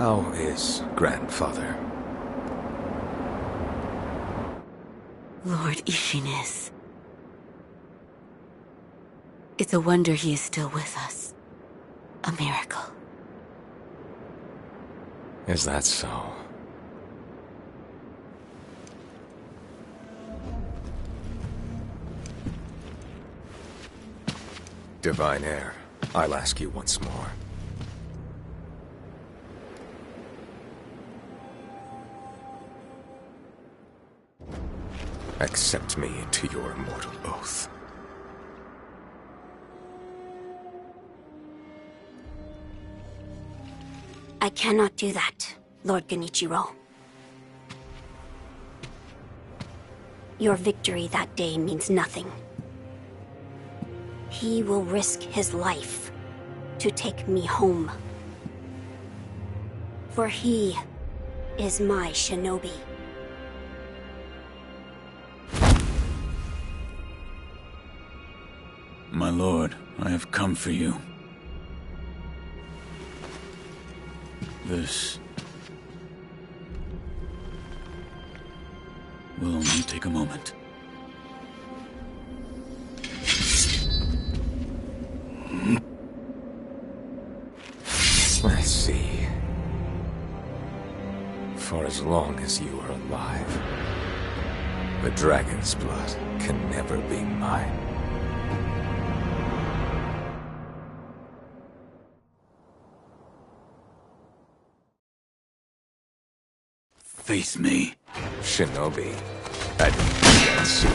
How is grandfather? Lord Ishin is. It's a wonder he is still with us. A miracle. Is that so? Divine Heir, I'll ask you once more. Accept me into your immortal oath. I cannot do that, Lord Genichiro. Your victory that day means nothing. He will risk his life to take me home. For he is my shinobi. My lord, I have come for you. This will only take a moment. I see. For as long as you are alive, the dragon's blood can never be mine. Face me. Shinobi, advance.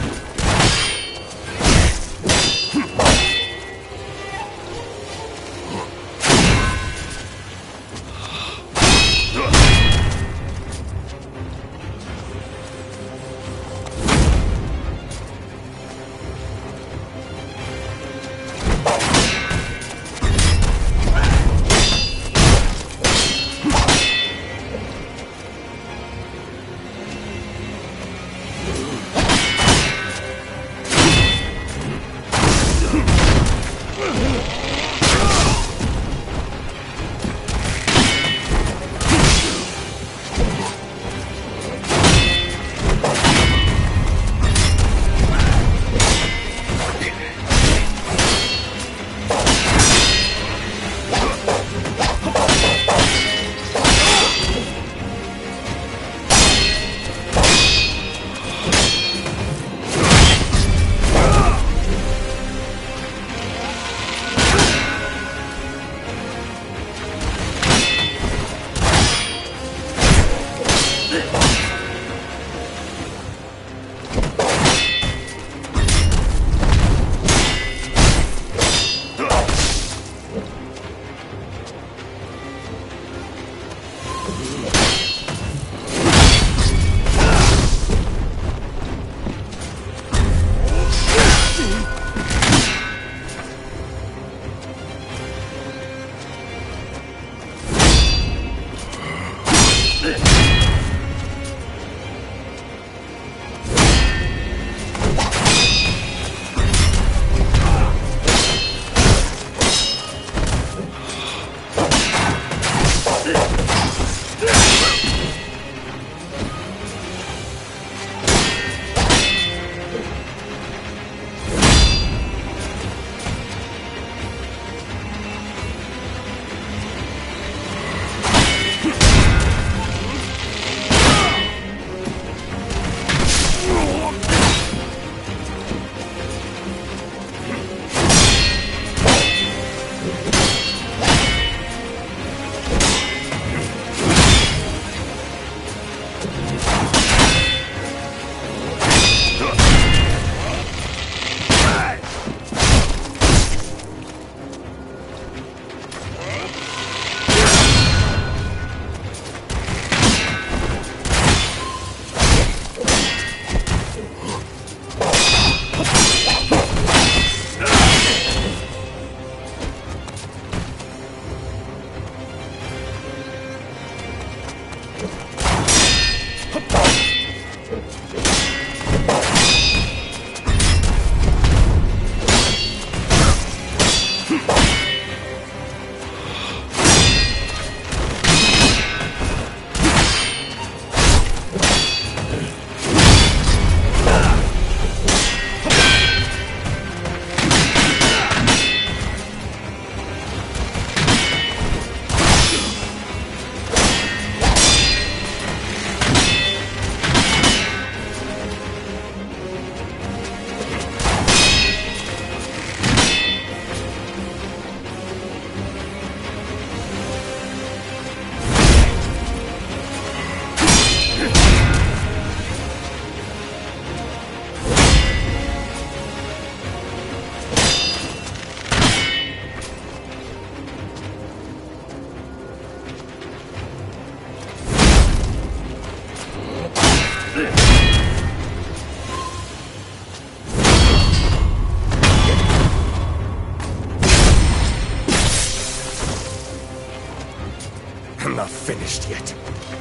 not finished yet.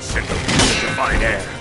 Send them to the divine air.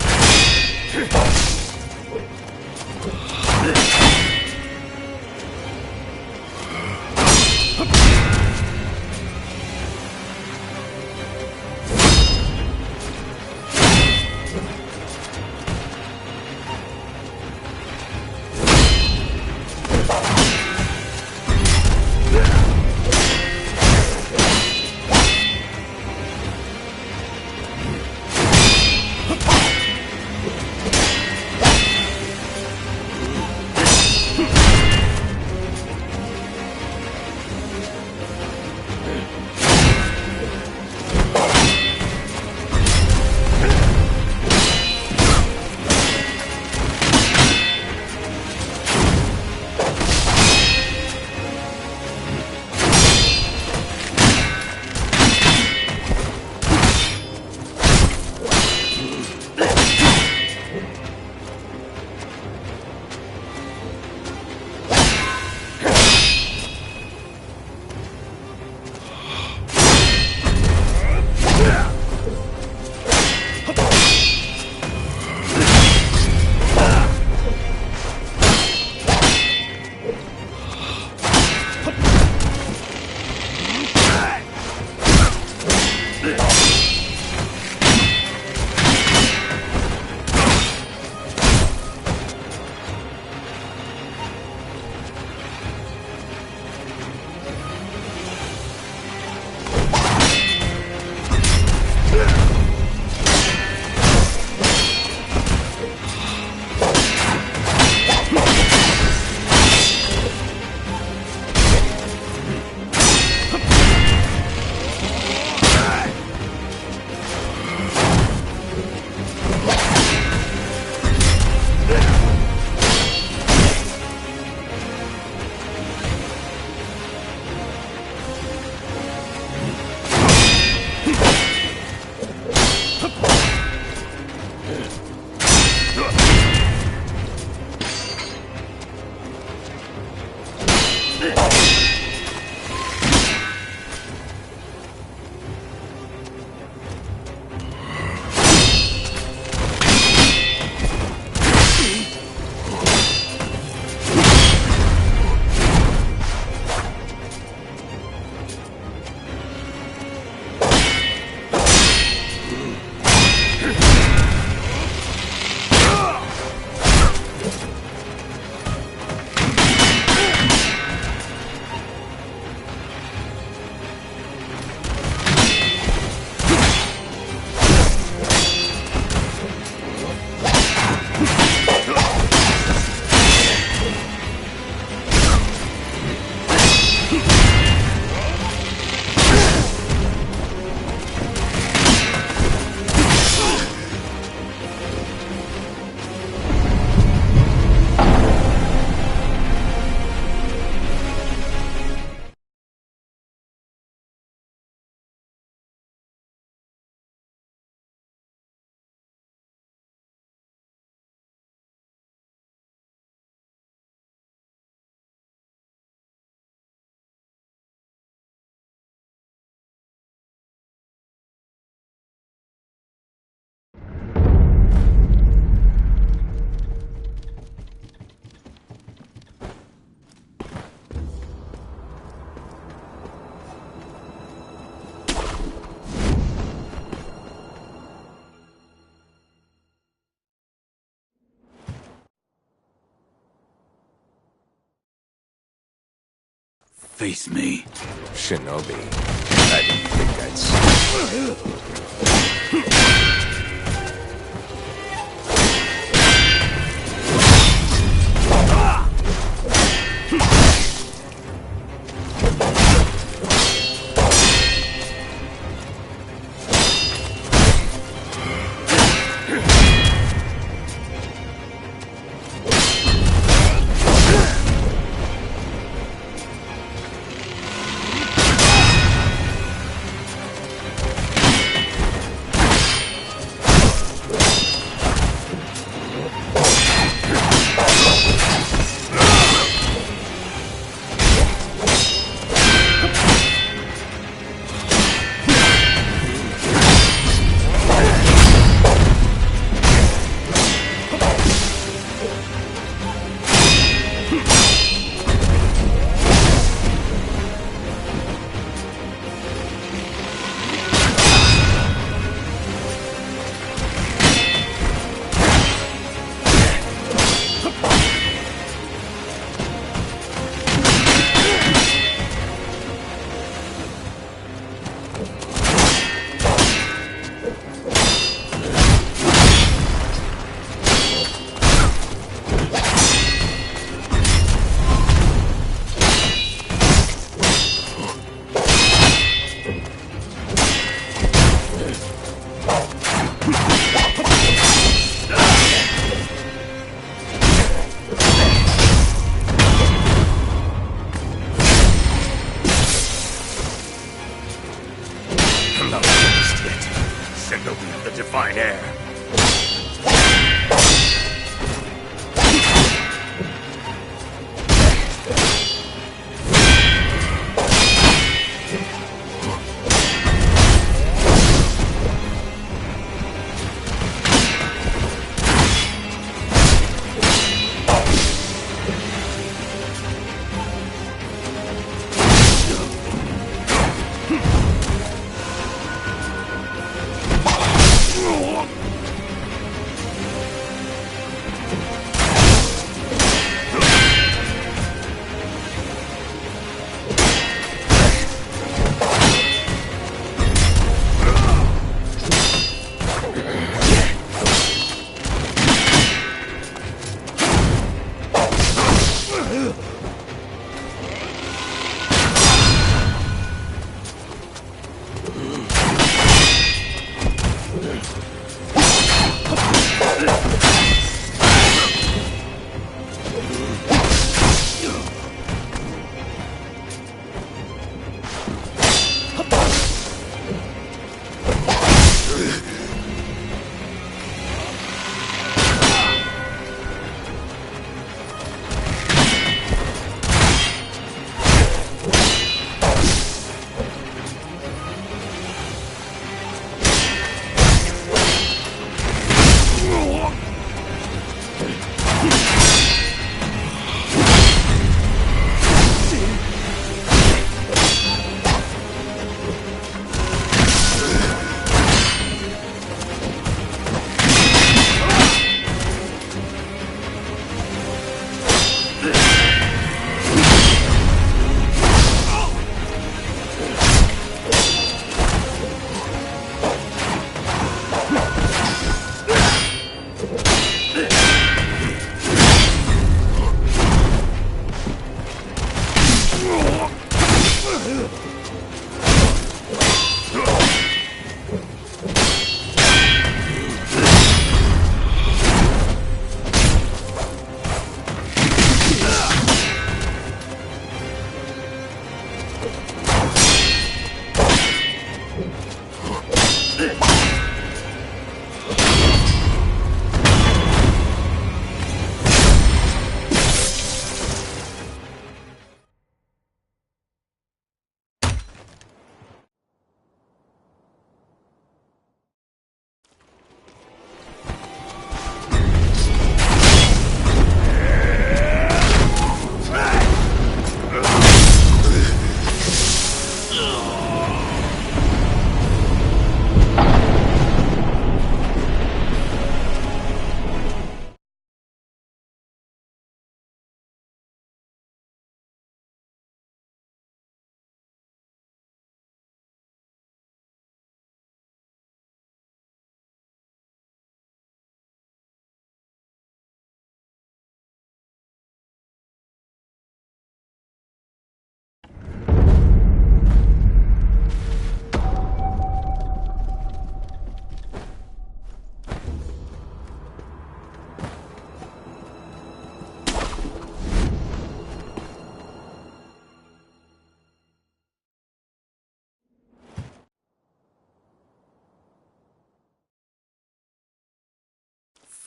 Face me. Shinobi. I didn't think I'd see. Shinobi of the Divine Air.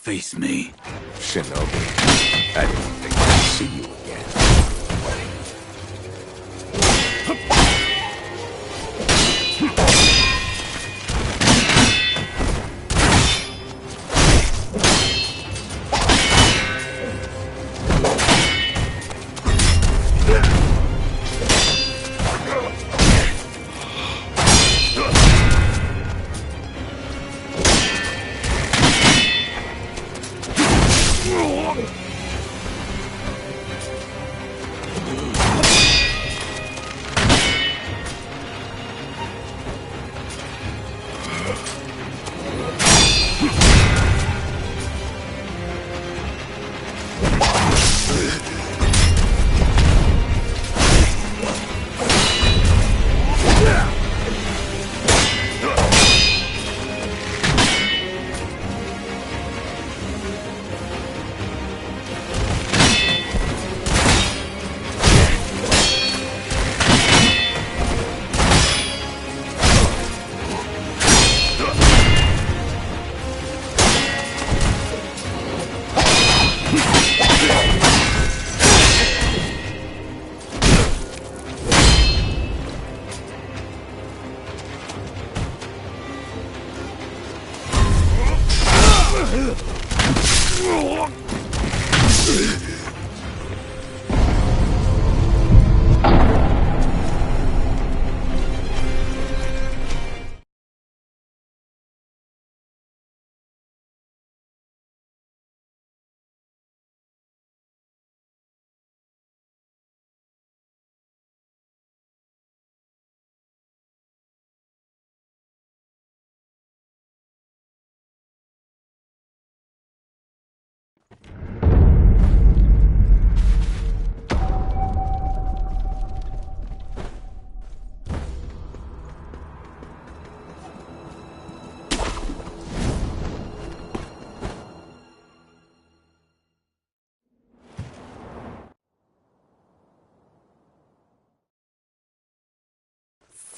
Face me. Shinobi, I didn't think I'd see you again.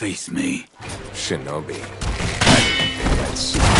Face me. Shinobi. I didn't think I'd see you.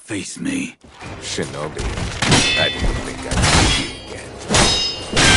Face me. Shinobi, I didn't think I'd see you again.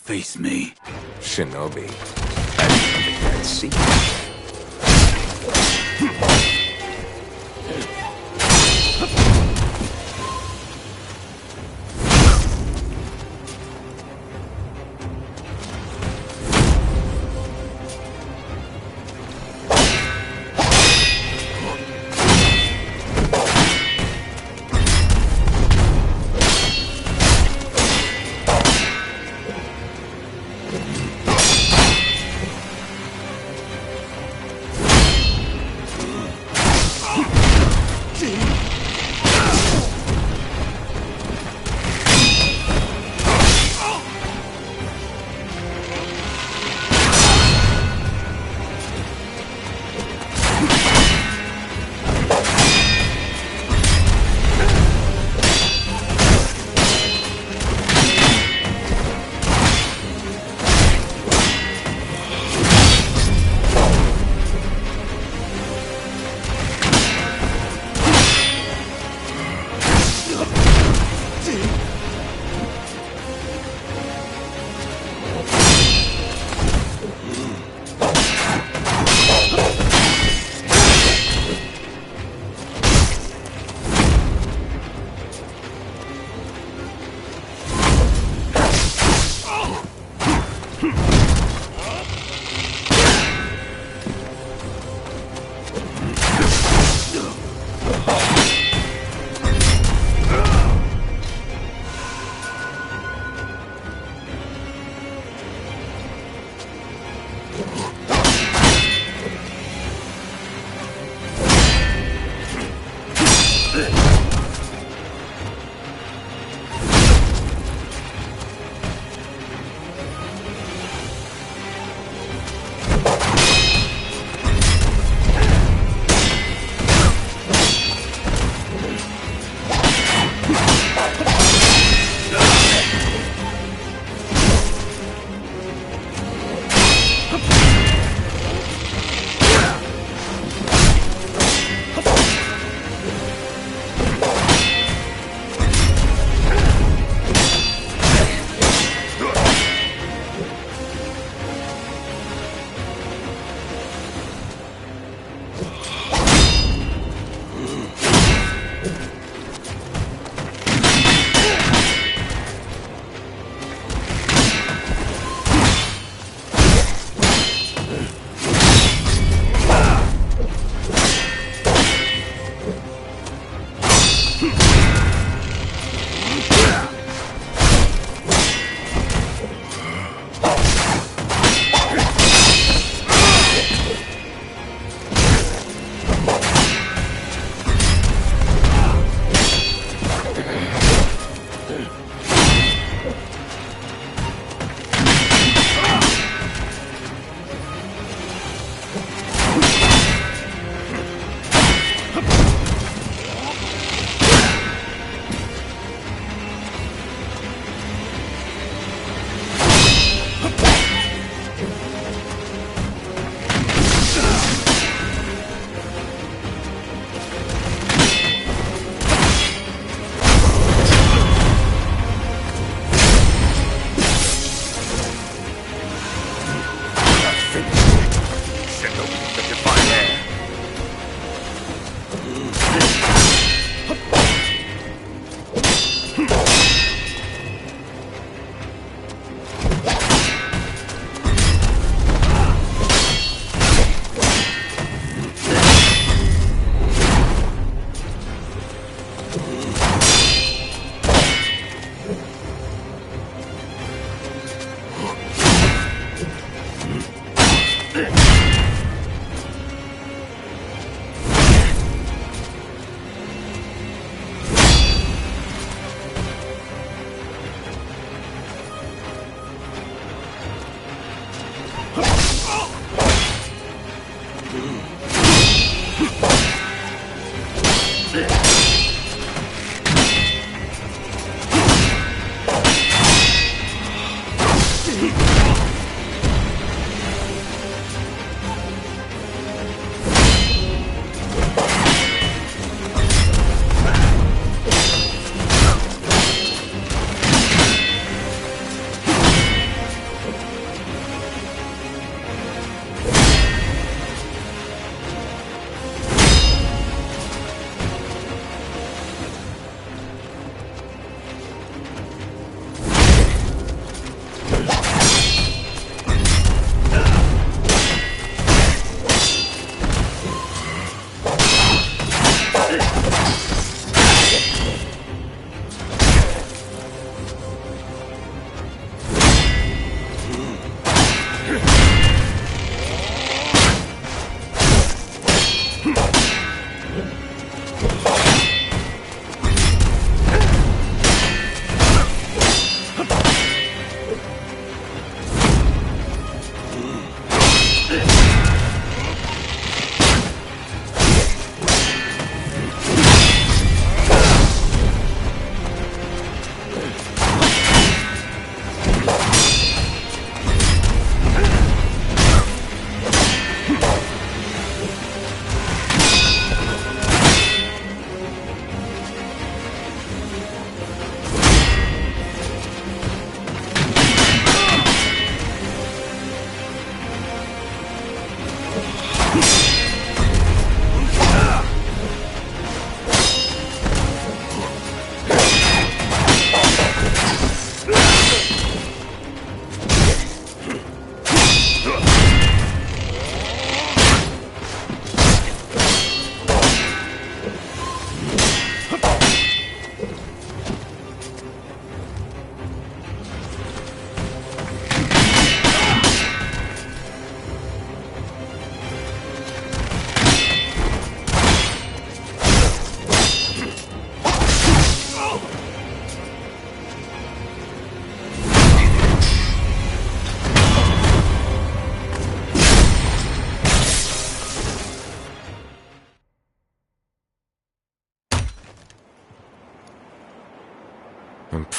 Face me. Shinobi, I didn't think I'd see you.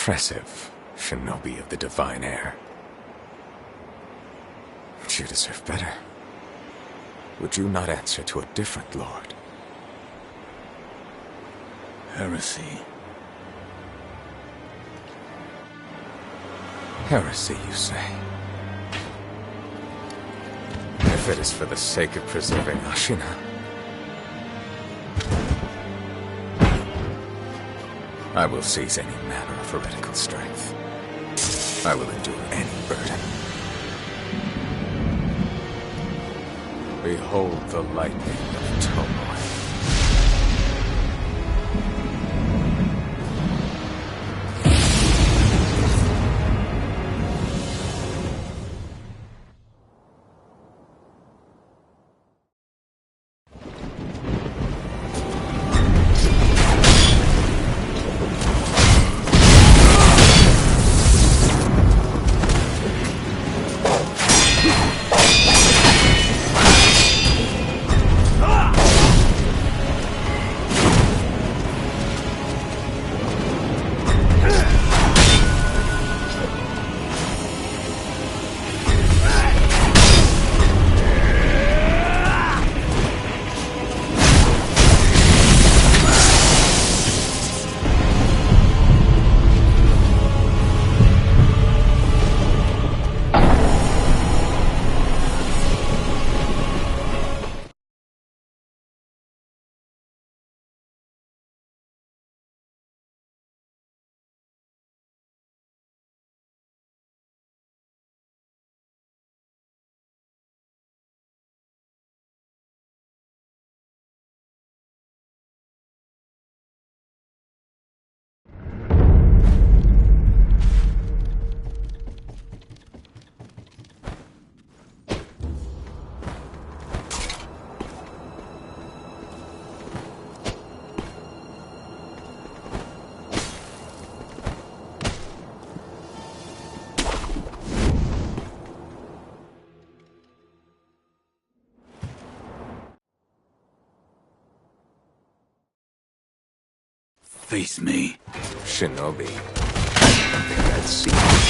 Impressive, shinobi of the divine heir. But you deserve better. Would you not answer to a different lord? Heresy. Heresy, you say? If it is for the sake of preserving Ashina, I will seize any manner of heretical strength. I will endure any burden. Behold the lightning of Tomoe. Face me. Shinobi. I think I'd see you.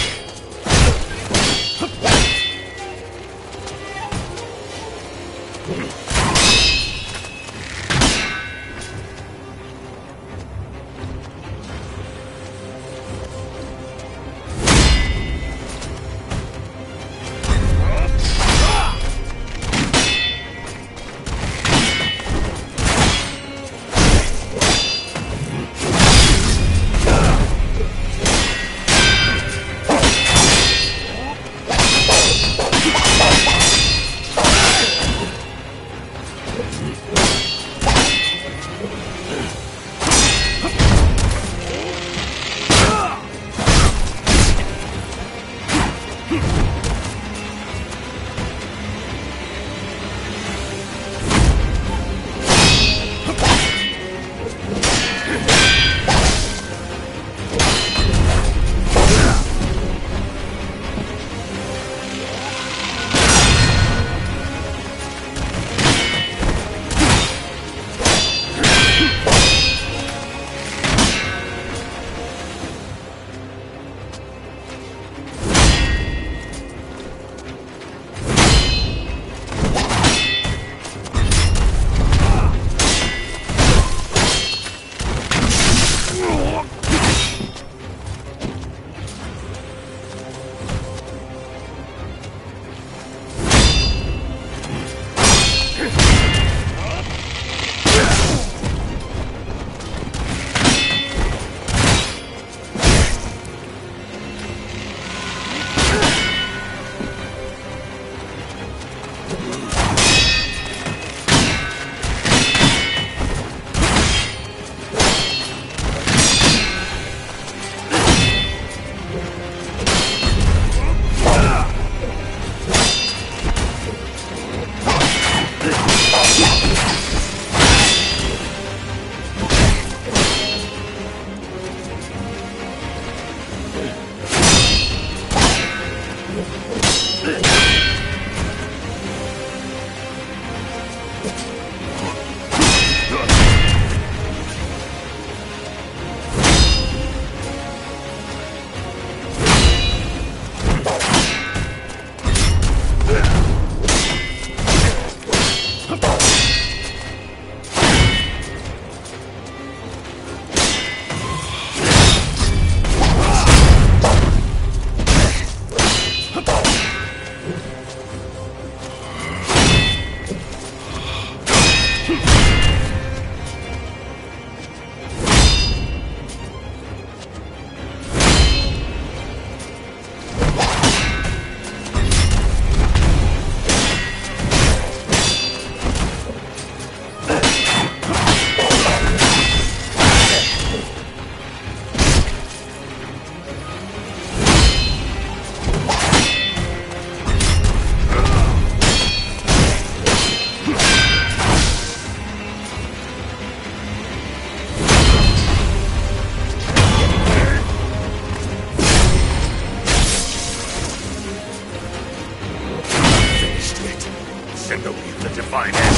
find it.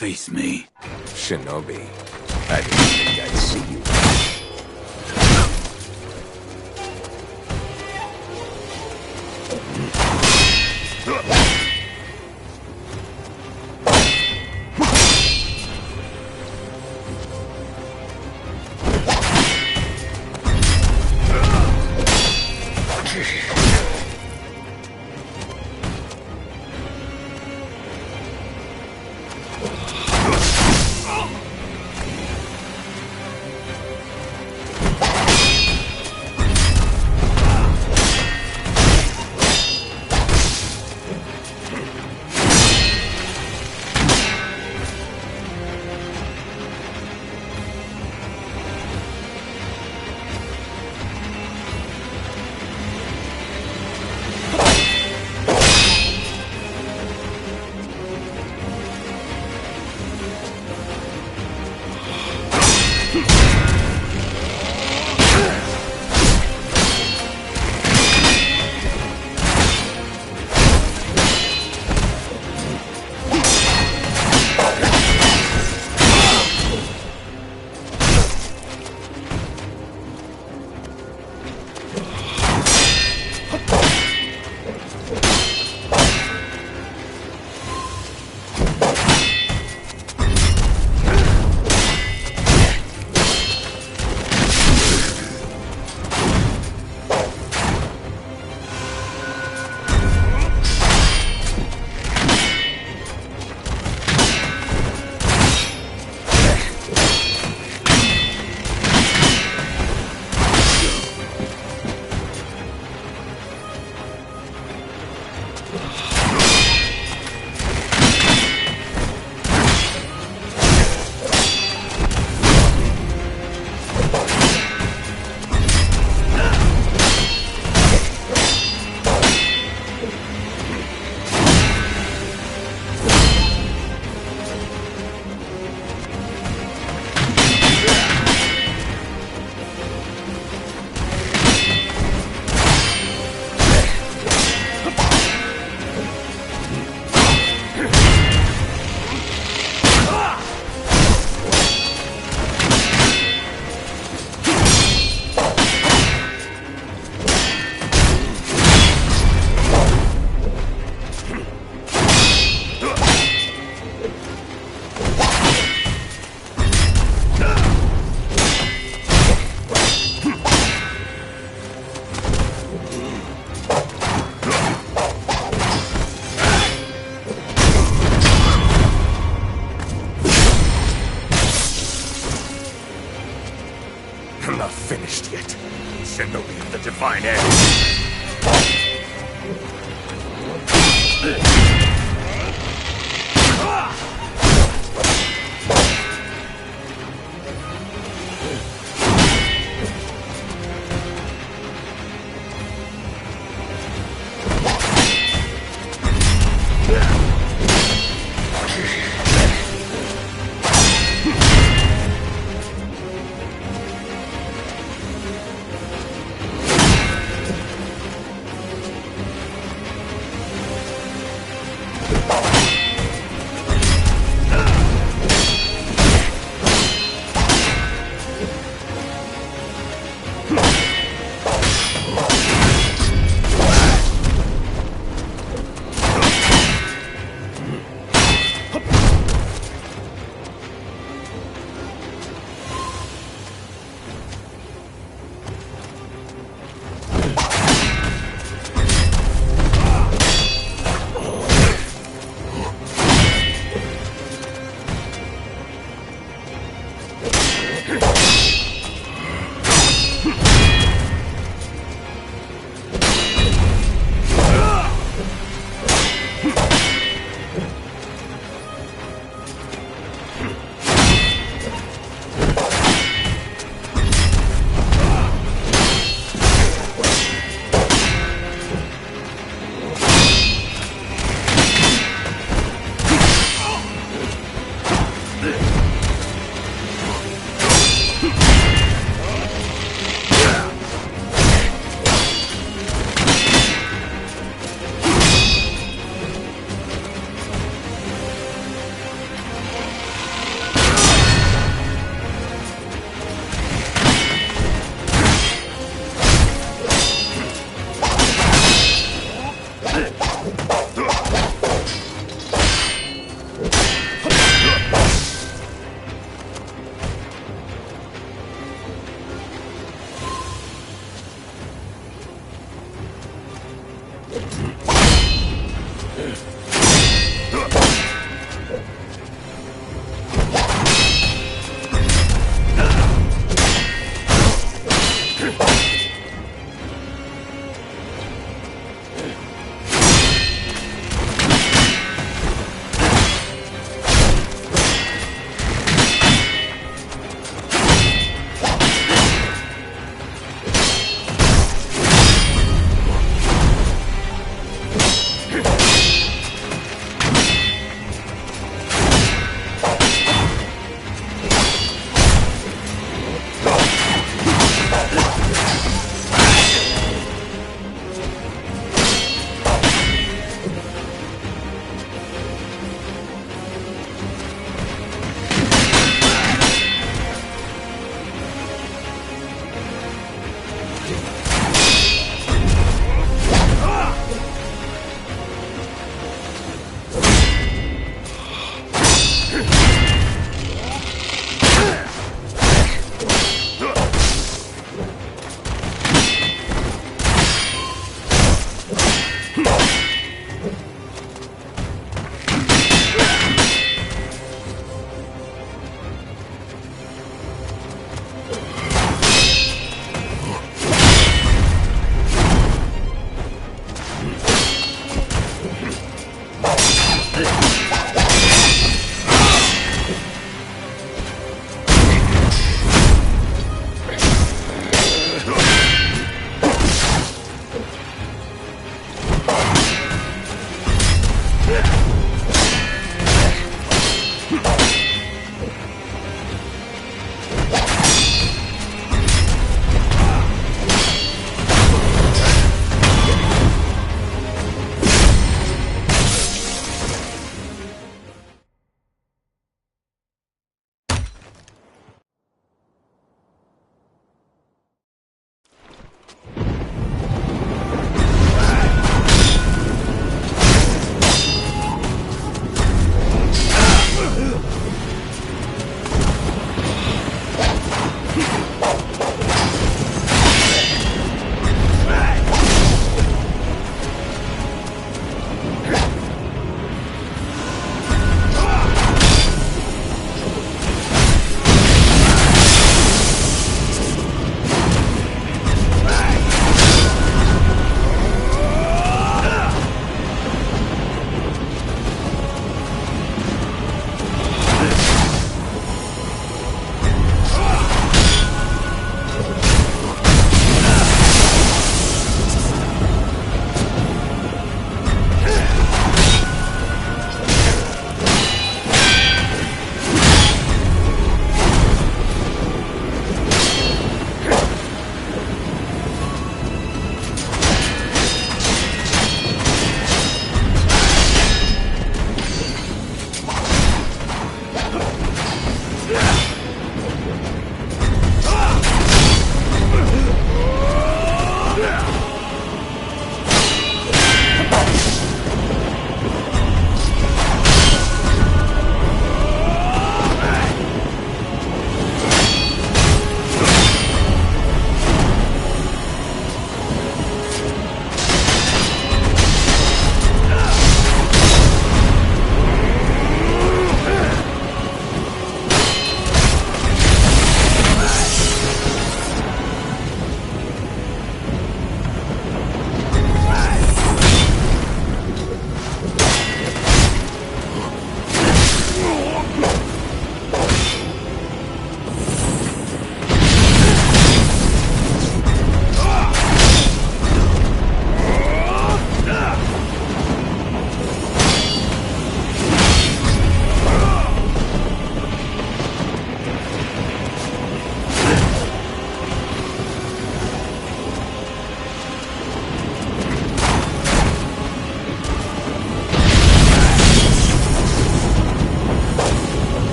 Face me. Shinobi, I didn't think I'd see you. I'm not finished yet. Send the lead of the divine end.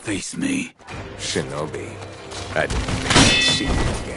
Face me. Shinobi, I didn't think I'd see you again.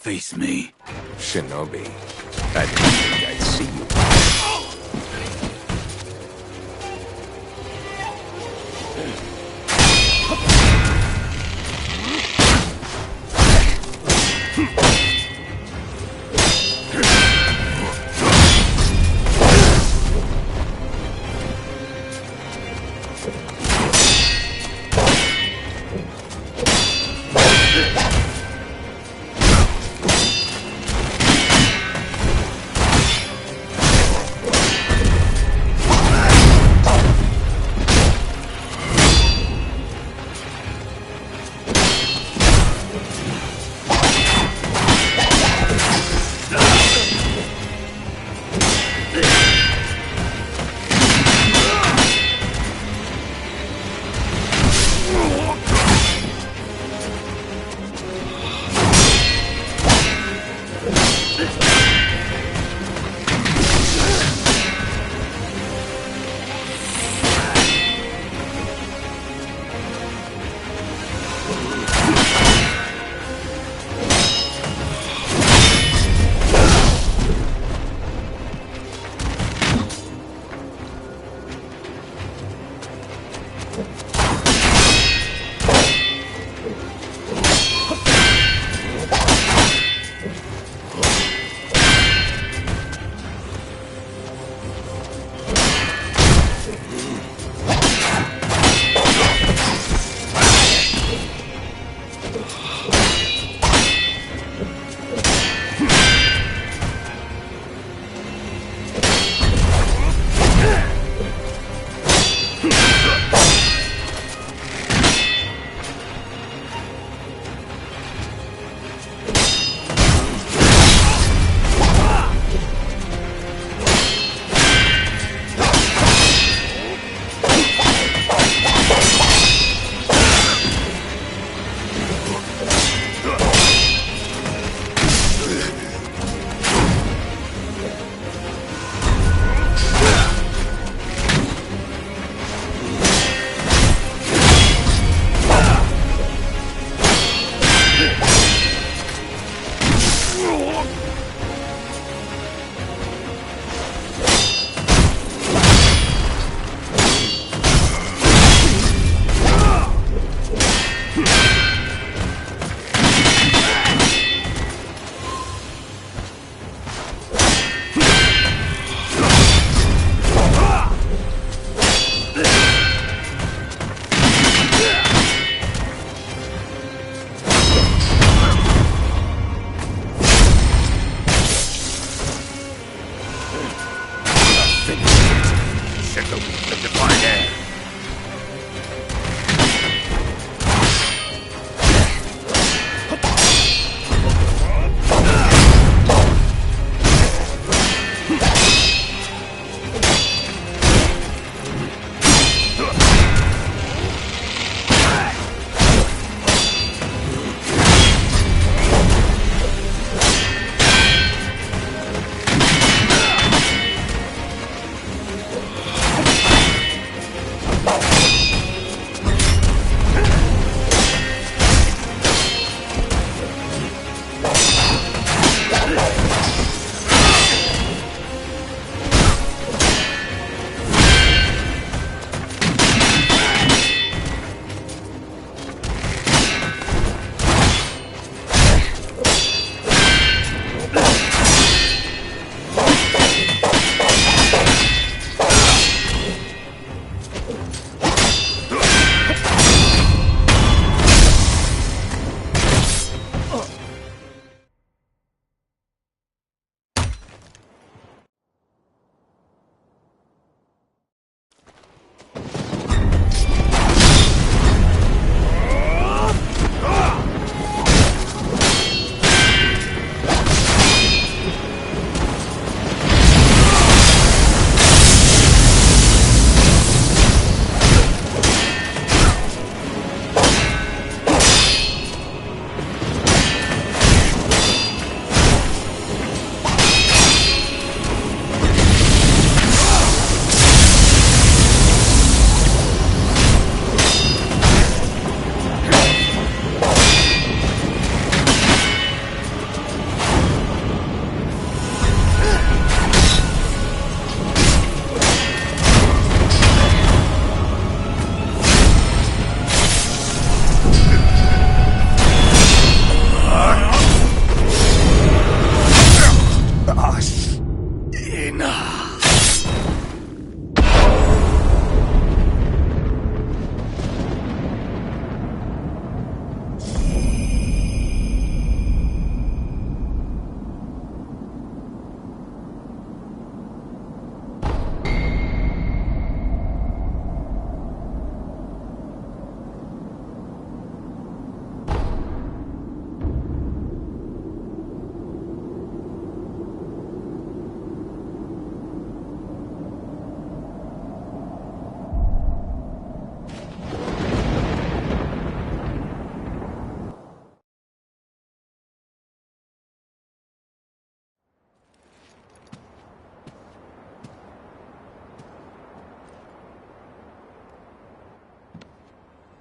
Face me. Shinobi, I didn't think I'd see you.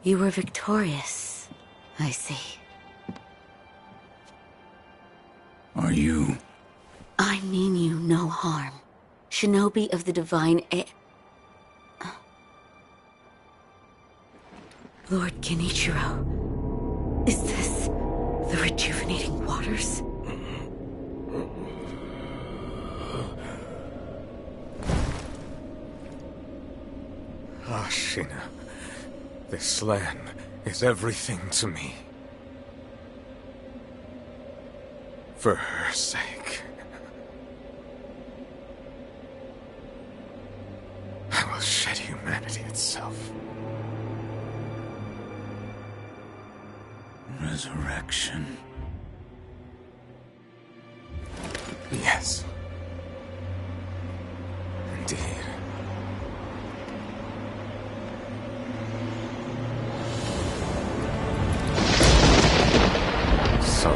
You were victorious, I see. Are you? I mean you no harm. Shinobi of the Divine Lord Genichiro, is this the rejuvenating waters? Ashina, this land is everything to me. For her sake, I will shed humanity itself. Resurrection. Yes. Indeed. So.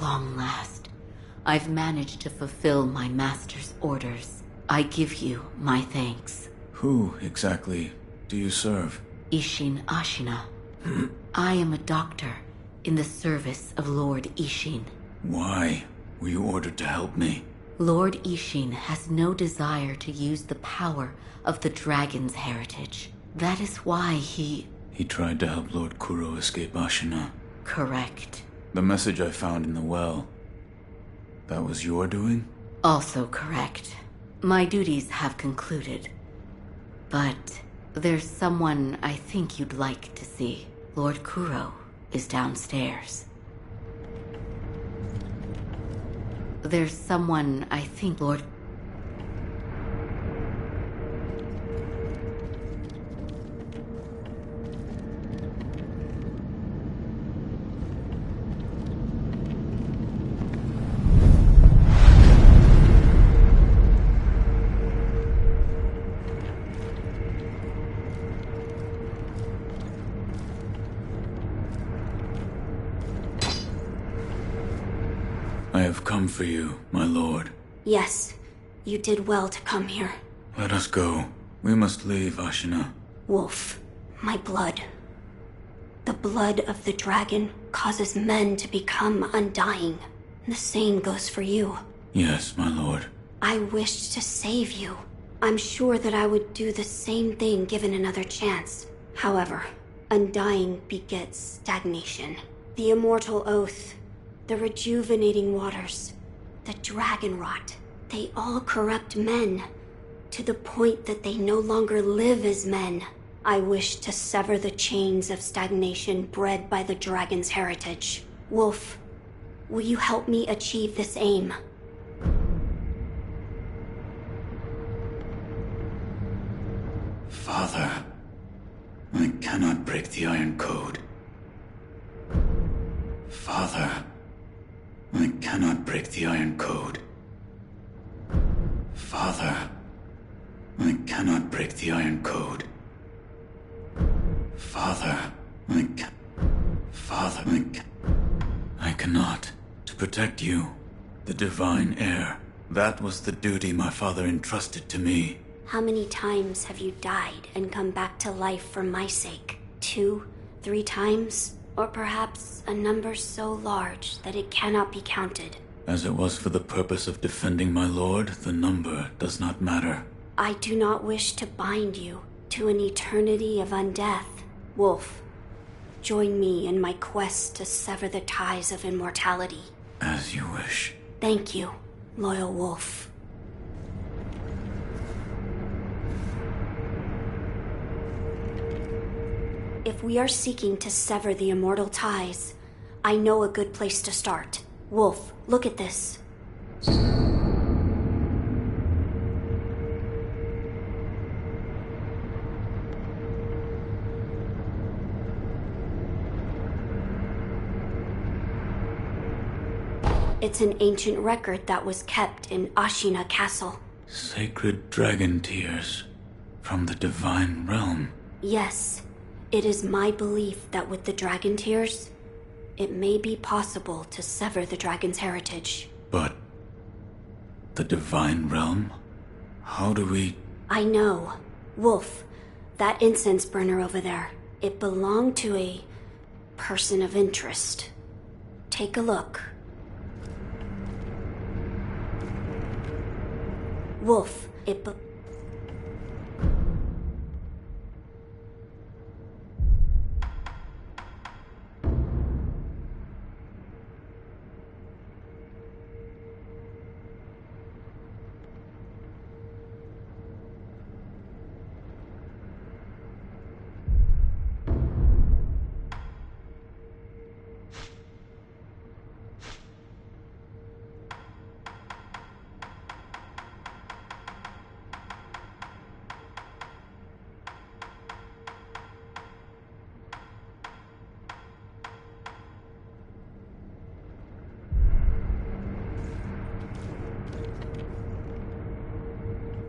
Long last, I've managed to fulfill my master's orders. I give you my thanks. Who exactly do you serve? Isshin Ashina. I am a doctor in the service of Lord Isshin. Why were you ordered to help me? Lord Isshin has no desire to use the power of the dragon's heritage. That is why he tried to help Lord Kuro escape Ashina. Correct. The message I found in the well, that was your doing? Also correct. My duties have concluded. But there's someone I think you'd like to see. Lord Kuro is downstairs. There's someone I think Lord... I have come for you, my lord. Yes, you did well to come here. Let us go. We must leave Ashina. Wolf, my blood. The blood of the dragon causes men to become undying. The same goes for you. Yes, my lord. I wished to save you. I'm sure that I would do the same thing given another chance. However, undying begets stagnation. The immortal oath, the rejuvenating waters, the dragon rot, they all corrupt men, to the point that they no longer live as men. I wish to sever the chains of stagnation bred by the dragon's heritage. Wolf, will you help me achieve this aim? Father, I cannot break the Iron Code. Father, I cannot break the Iron Code. Father, I cannot break the Iron Code. Father, Father, I cannot. To protect you, the divine heir. That was the duty my father entrusted to me. How many times have you died and come back to life for my sake? 2, 3 times? Or perhaps a number so large that it cannot be counted? As it was for the purpose of defending my lord, the number does not matter. I do not wish to bind you to an eternity of undeath. Wolf, join me in my quest to sever the ties of immortality. As you wish. Thank you, loyal wolf. If we are seeking to sever the immortal ties, I know a good place to start. Wolf, look at this. It's an ancient record that was kept in Ashina Castle. Sacred dragon tears from the divine realm. Yes, it is my belief that with the dragon tears, it may be possible to sever the dragon's heritage. But the divine realm? How do we... I know. Wolf, that incense burner over there, it belonged to a person of interest. Take a look. Wolf,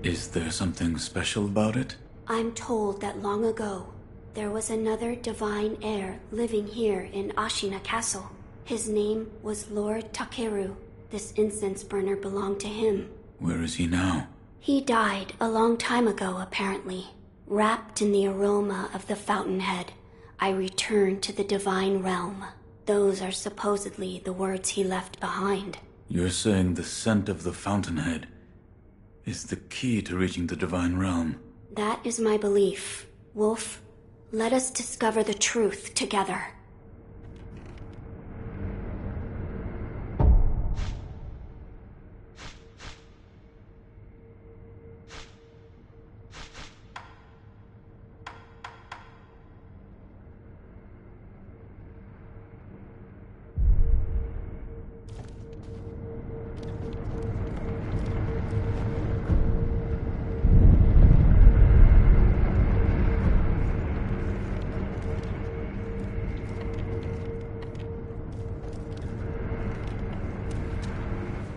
Is there something special about it? I'm told that long ago, there was another divine heir living here in Ashina Castle. His name was Lord Takeru. This incense burner belonged to him. Where is he now? He died a long time ago, apparently. Wrapped in the aroma of the fountainhead, I returned to the divine realm. Those are supposedly the words he left behind. You're saying the scent of the fountainhead is the key to reaching the divine realm? That is my belief. Wolf, let us discover the truth together.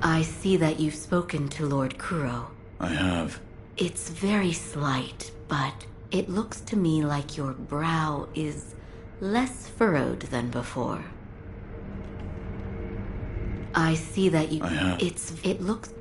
I see that you've spoken to Lord Kuro. I have. It's very slight, but it looks to me like your brow is less furrowed than before. I see that you... I have. It looks...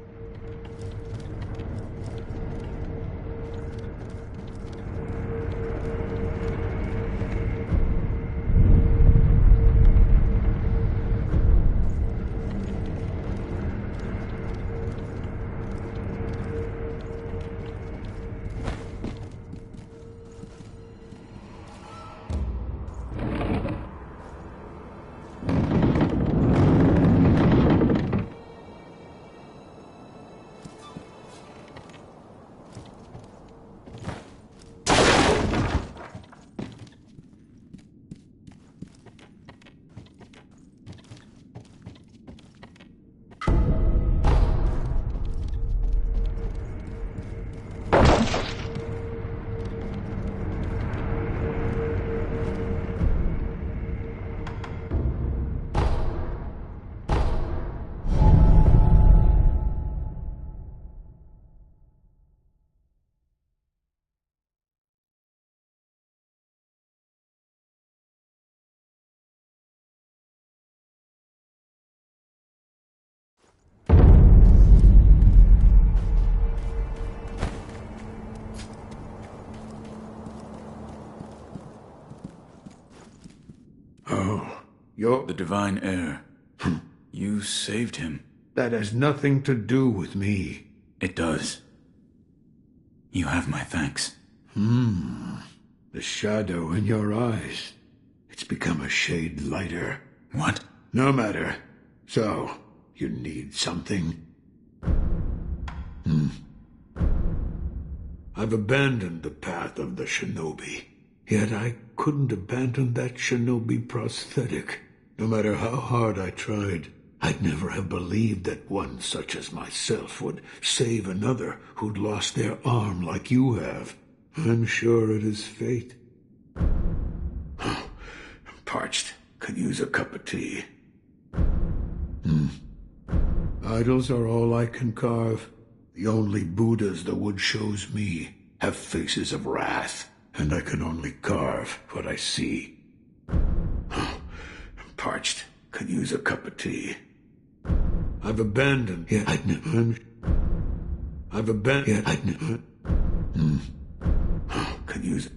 The divine heir. You saved him. That has nothing to do with me. It does. You have my thanks. The shadow in your eyes. It's become a shade lighter. What? No matter. So, you need something? I've abandoned the path of the shinobi. Yet I couldn't abandon that shinobi prosthetic. No matter how hard I tried, I'd never have believed that one such as myself would save another who'd lost their arm like you have. I'm sure it is fate. I'm parched. Could use a cup of tea. Idols are all I can carve. The only Buddhas the wood shows me have faces of wrath, and I can only carve what I see. I'm parched. Could use a cup of tea. I've abandoned. Yet I'd never. I've abandoned. Yet I'd never. Could use.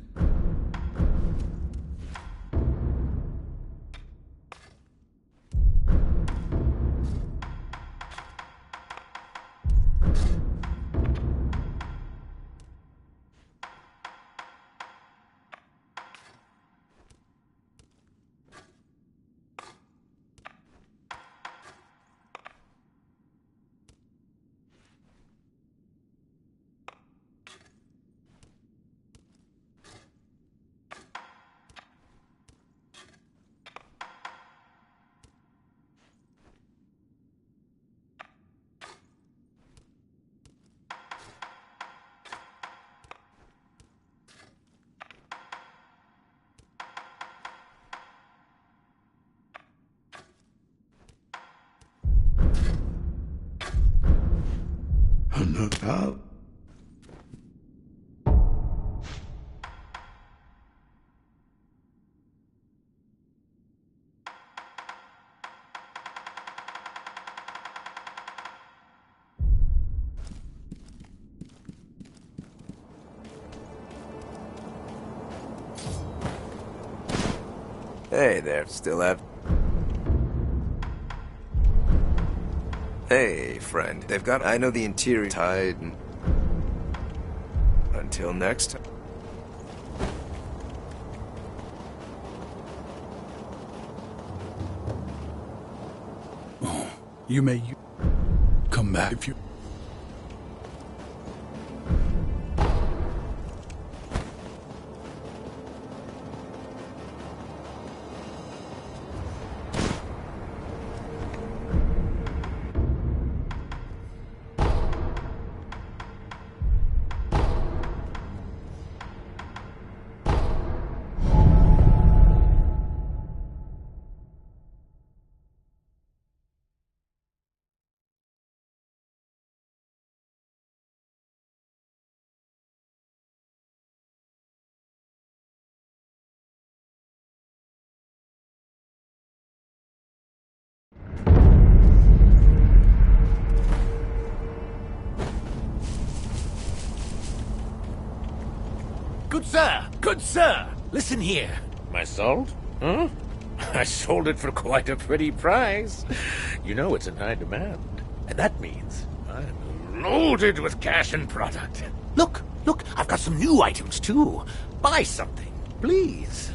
Out. Hey there, still have... Hey, friend. They've got... I know the interior tied and... Until next time. Oh, you may... come back if you... Good sir, listen here. My salt? Huh? I sold it for quite a pretty price. You know it's in high demand. And that means I'm loaded with cash and product. Look, I've got some new items too. Buy something, please.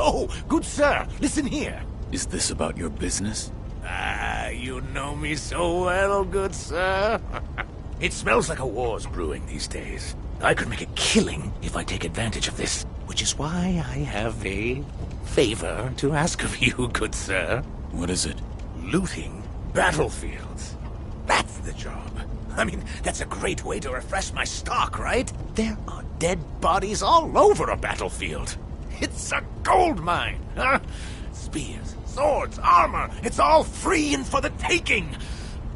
Oh, good sir, listen here. Is this about your business? Ah, you know me so well, good sir. It smells like a war's brewing these days. I could make a killing if I take advantage of this, which is why I have a favor to ask of you, good sir. What is it? Looting battlefields. That's the job. I mean, that's a great way to refresh my stock, right? There are dead bodies all over a battlefield. It's a gold mine, huh? Spears, swords, armor, it's all free and for the taking.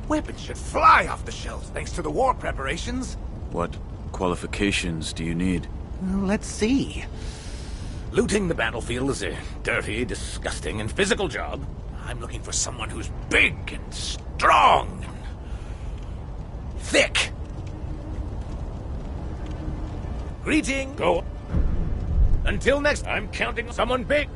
Weapons should fly off the shelves thanks to the war preparations. What qualifications do you need? Well, let's see. Looting the battlefield is a dirty, disgusting, and physical job. I'm looking for someone who's big and strong and thick. Greeting. Go. Until next, I'm counting someone big.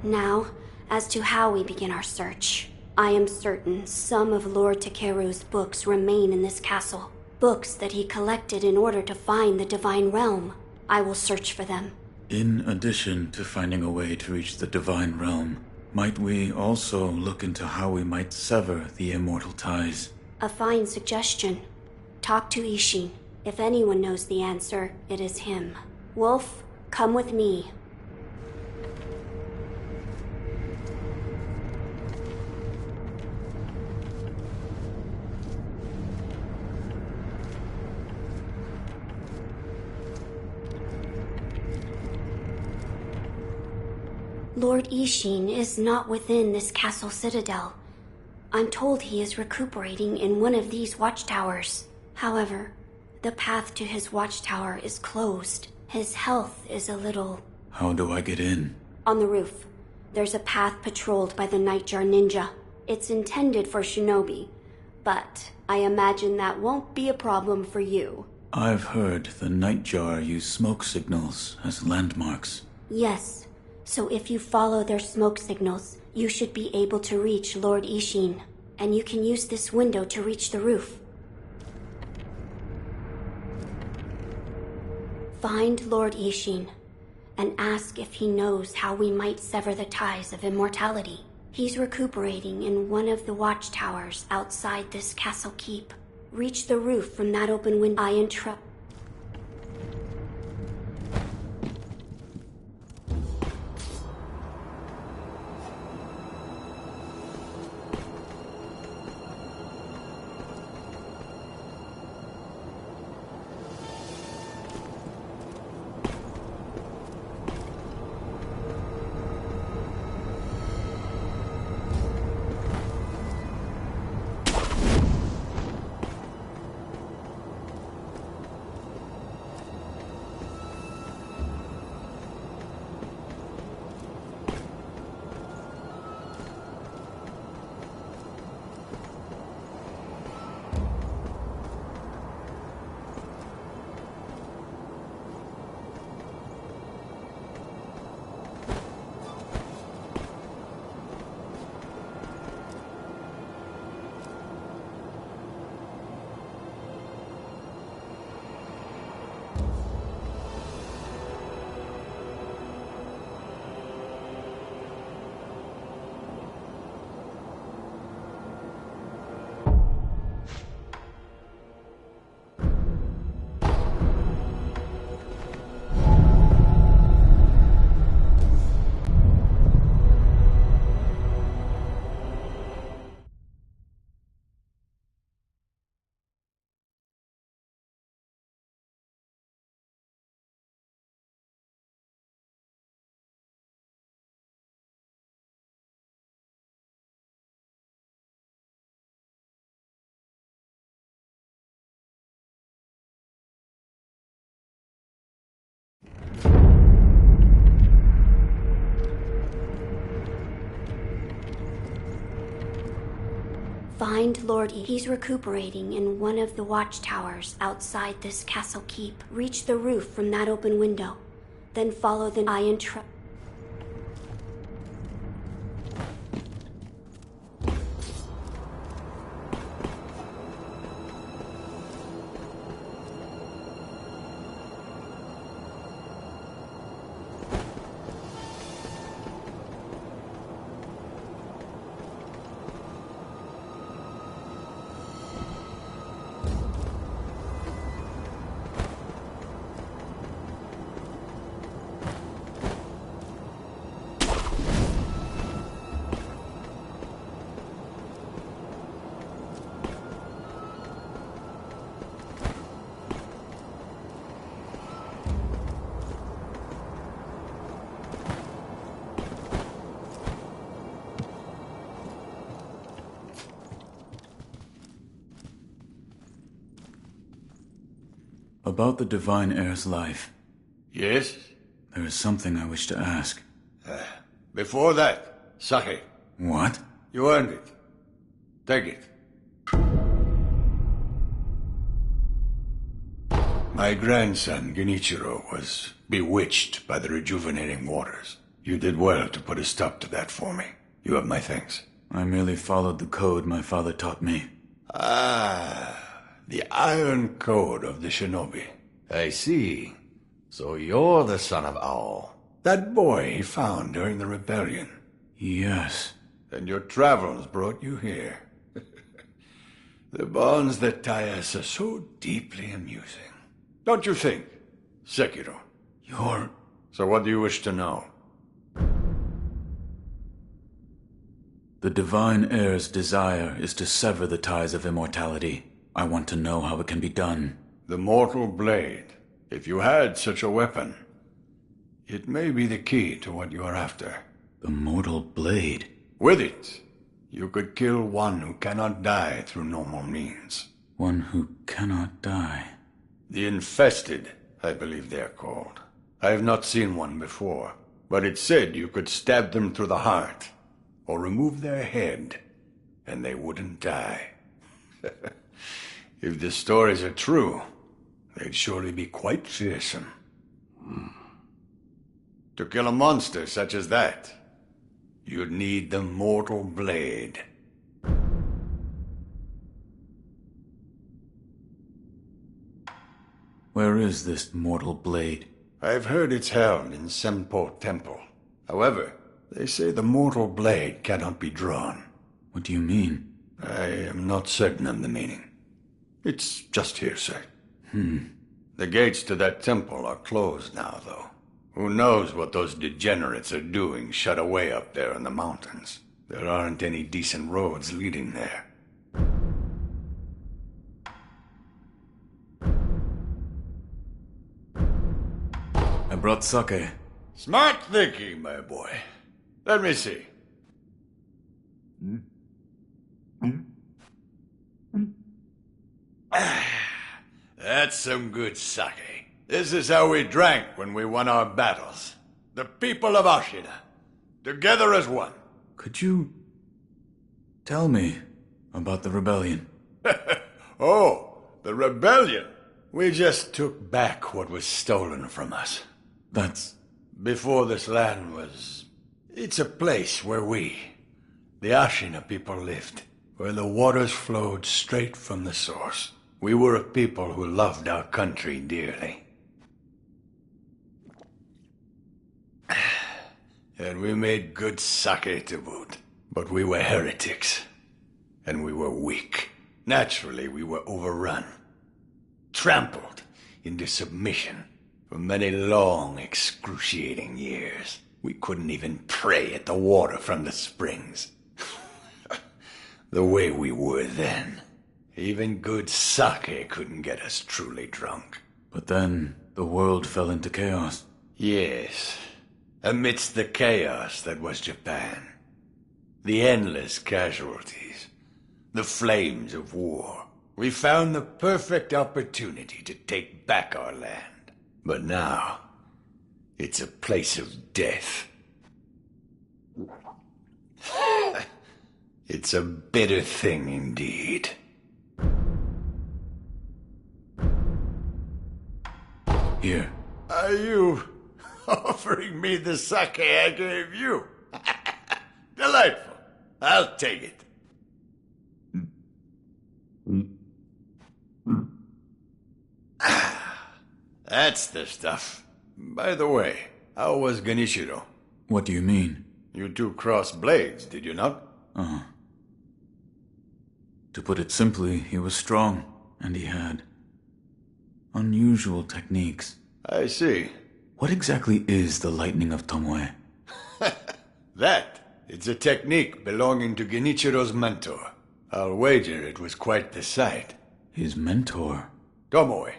Now, as to how we begin our search. I am certain some of Lord Takeru's books remain in this castle. Books that he collected in order to find the Divine Realm. I will search for them. In addition to finding a way to reach the Divine Realm, might we also look into how we might sever the immortal ties? A fine suggestion. Talk to Ishin. If anyone knows the answer, it is him. Wolf, come with me. Lord Ishin is not within this castle citadel. I'm told he is recuperating in one of these watchtowers. However, the path to his watchtower is closed. His health is a little... How do I get in? On the roof. There's a path patrolled by the Nightjar Ninja. It's intended for shinobi, but I imagine that won't be a problem for you. I've heard the Nightjar use smoke signals as landmarks. Yes. So if you follow their smoke signals, you should be able to reach Lord Ishin. And you can use this window to reach the roof. Find Lord Ishin, and ask if he knows how we might sever the ties of immortality. He's recuperating in one of the watchtowers outside this castle keep. Reach the roof from that open window. I interrupt. Find Lord E. He's recuperating in one of the watchtowers outside this castle keep. Reach the roof from that open window. Then follow the iron trail. About the Divine Heir's life, Yes? there is something I wish to ask. Before that, sake. What? You earned it. Take it. My grandson, Genichiro, was bewitched by the rejuvenating waters. You did well to put a stop to that for me. You have my thanks. I merely followed the code my father taught me. Ah, the Iron Code of the Shinobi. I see. So you're the son of Owl. That boy he found during the rebellion. Yes. And your travels brought you here. The bonds that tie us are so deeply amusing. Don't you think, Sekiro? You're... So what do you wish to know? The Divine Heir's desire is to sever the ties of immortality. I want to know how it can be done. The Mortal Blade. If you had such a weapon, it may be the key to what you are after. The Mortal Blade? With it, you could kill one who cannot die through normal means. One who cannot die. The Infested, I believe they're called. I have not seen one before, but it said you could stab them through the heart, or remove their head, and they wouldn't die. If the stories are true, they'd surely be quite fearsome. To kill a monster such as that, you'd need the Mortal Blade. Where is this Mortal Blade? I've heard it's held in Senpo Temple. However, they say the Mortal Blade cannot be drawn. What do you mean? I am not certain of the meaning. It's just hearsay. The gates to that temple are closed now, though. Who knows what those degenerates are doing shut away up there in the mountains. There aren't any decent roads leading there. I brought sake. Smart thinking, my boy. Let me see. That's some good sake. This is how we drank when we won our battles. The people of Ashina, together as one. Could you... tell me about the rebellion? Oh, the rebellion. We just took back what was stolen from us. That's... Before this land was... It's a place where we, the Ashina people, lived. Where the waters flowed straight from the source. We were a people who loved our country dearly. And we made good sake to boot. But we were heretics. And we were weak. Naturally, we were overrun. Trampled into submission. For many long, excruciating years. We couldn't even pray at the water from the springs. The way we were then. Even good sake couldn't get us truly drunk. But then, the world fell into chaos. Yes. Amidst the chaos that was Japan. The endless casualties. The flames of war. We found the perfect opportunity to take back our land. But now, it's a place of death. It's a bitter thing indeed. Here. Are you offering me the sake I gave you? Delightful. I'll take it. That's the stuff. By the way, how was Genichiro? What do you mean? You two crossed blades, did you not? Uh-huh. To put it simply, he was strong, and he had unusual techniques. I see. What exactly is the lightning of Tomoe? It's a technique belonging to Genichiro's mentor. I'll wager it was quite the sight. His mentor? Tomoe.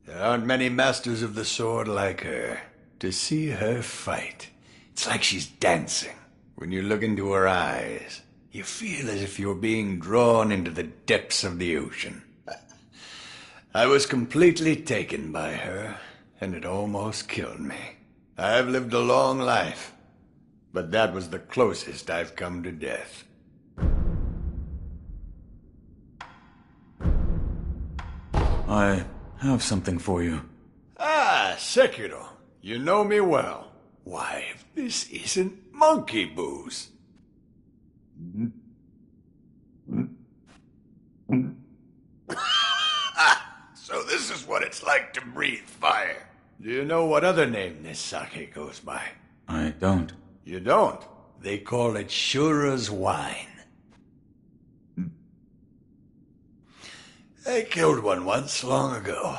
There aren't many masters of the sword like her. To see her fight, it's like she's dancing. When you look into her eyes, you feel as if you're being drawn into the depths of the ocean. I was completely taken by her, and it almost killed me. I've lived a long life, but that was the closest I've come to death. I have something for you. Ah, Sekiro, you know me well. Why, if this isn't monkey booze. So this is what it's like to breathe fire. Do you know what other name this sake goes by? I don't. You don't? They call it Shura's wine. I killed one once, long ago.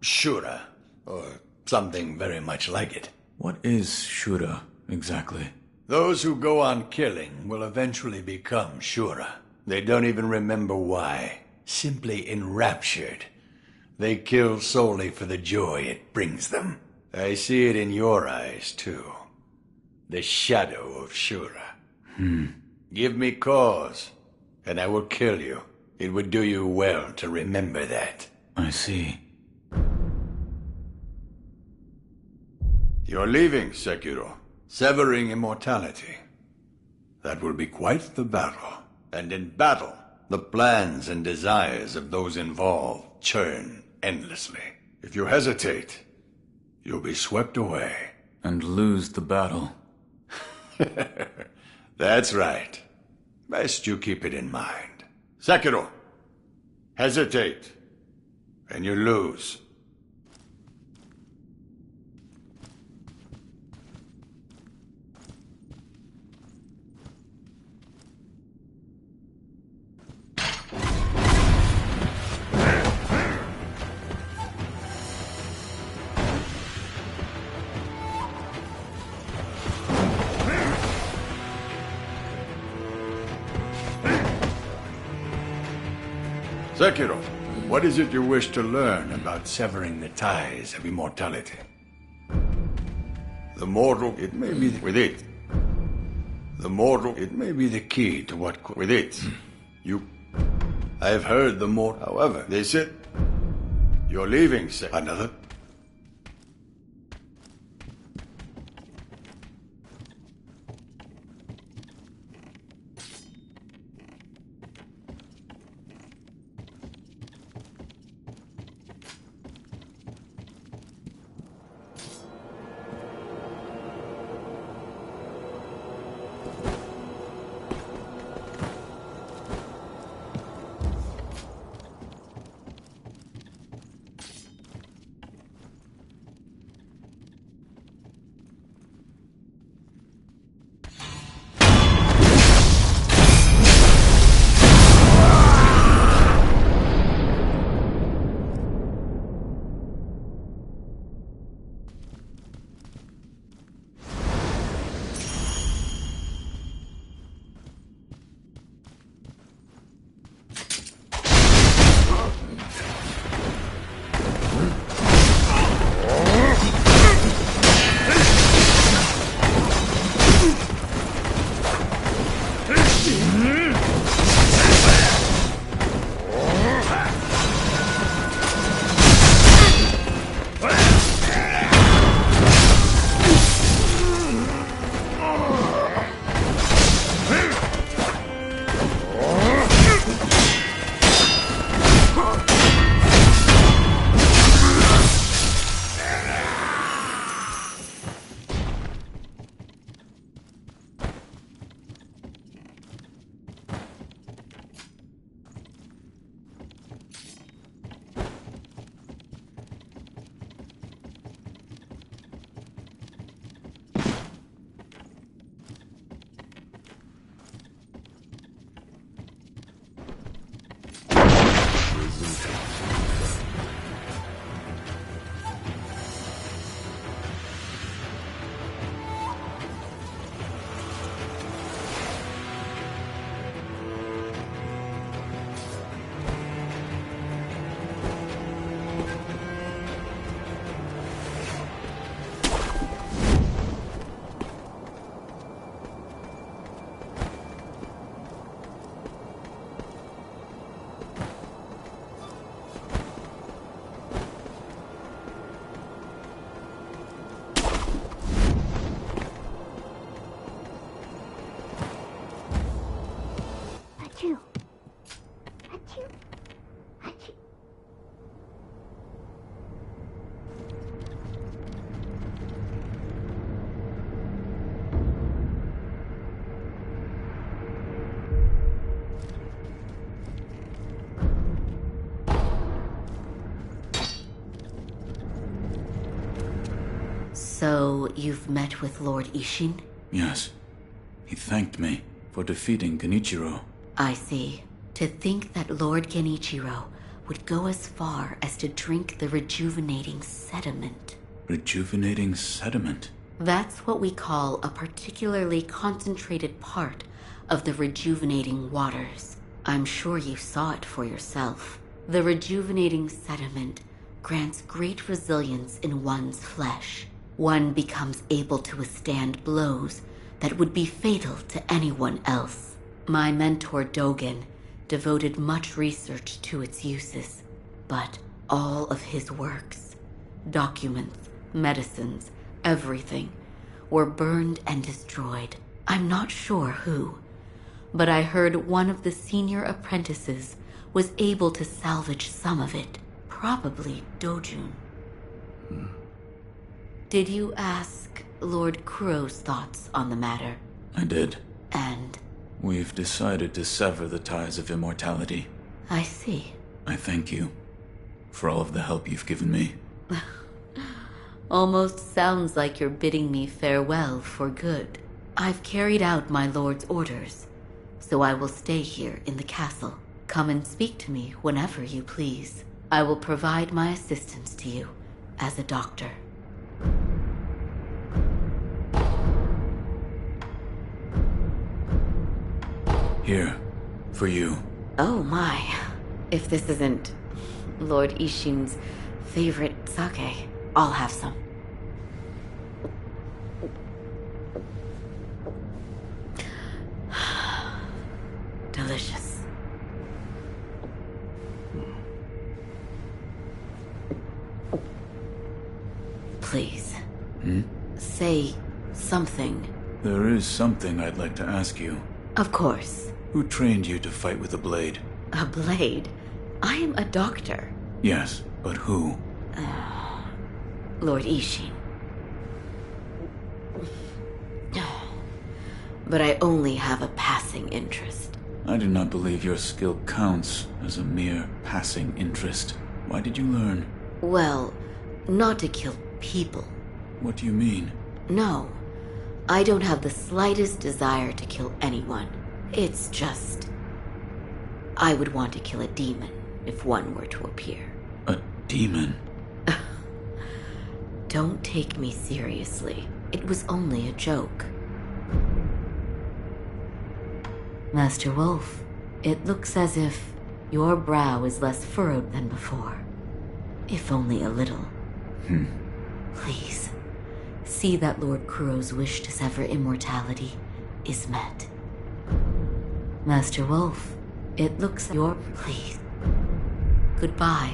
Shura, or something very much like it. What is Shura, exactly? Those who go on killing will eventually become Shura. They don't even remember why. Simply enraptured. They kill solely for the joy it brings them. I see it in your eyes, too. The shadow of Shura. Give me cause, and I will kill you. It would do you well to remember that. I see. You're leaving, Sekiro. Severing immortality. That will be quite the battle. And in battle, the plans and desires of those involved churn endlessly. If you hesitate, you'll be swept away. And lose the battle. That's right. Best you keep it in mind. Sekiro, hesitate, and you lose. Sekiro, what is it you wish to learn about severing the ties of immortality? The mortal, it may be with it. The mortal, it may be the key to what with it. I've heard the mortal, however, they said, you're leaving, another. So, you've met with Lord Ishin? Yes. He thanked me for defeating Genichiro. I see. To think that Lord Genichiro would go as far as to drink the rejuvenating sediment. Rejuvenating sediment? That's what we call a particularly concentrated part of the rejuvenating waters. I'm sure you saw it for yourself. The rejuvenating sediment grants great resilience in one's flesh. One becomes able to withstand blows that would be fatal to anyone else. My mentor Dogen devoted much research to its uses, but all of his works, documents, medicines, everything, were burned and destroyed. I'm not sure who, but I heard one of the senior apprentices was able to salvage some of it, probably Dojun. Did you ask Lord Kuro's thoughts on the matter? I did. And? We've decided to sever the ties of immortality. I see. I thank you for all of the help you've given me. Almost sounds like you're bidding me farewell for good. I've carried out my lord's orders, so I will stay here in the castle. Come and speak to me whenever you please. I will provide my assistance to you as a doctor. Here, for you. Oh my. If this isn't Lord Ishin's favorite sake, I'll have some. Delicious. Please. Say something. There is something I'd like to ask you. Of course. Who trained you to fight with a blade? A blade? I am a doctor. Yes, but who? Lord Ishin. But I only have a passing interest. I do not believe your skill counts as a mere passing interest. Why did you learn? Well, not to kill people. What do you mean? No. I don't have the slightest desire to kill anyone. It's just... I would want to kill a demon if one were to appear. A demon? Don't take me seriously. It was only a joke. Master Wolf, it looks as if your brow is less furrowed than before. If only a little. Please, see that Lord Kuro's wish to sever immortality is met. Master Wolf, it looks your... Please. Goodbye.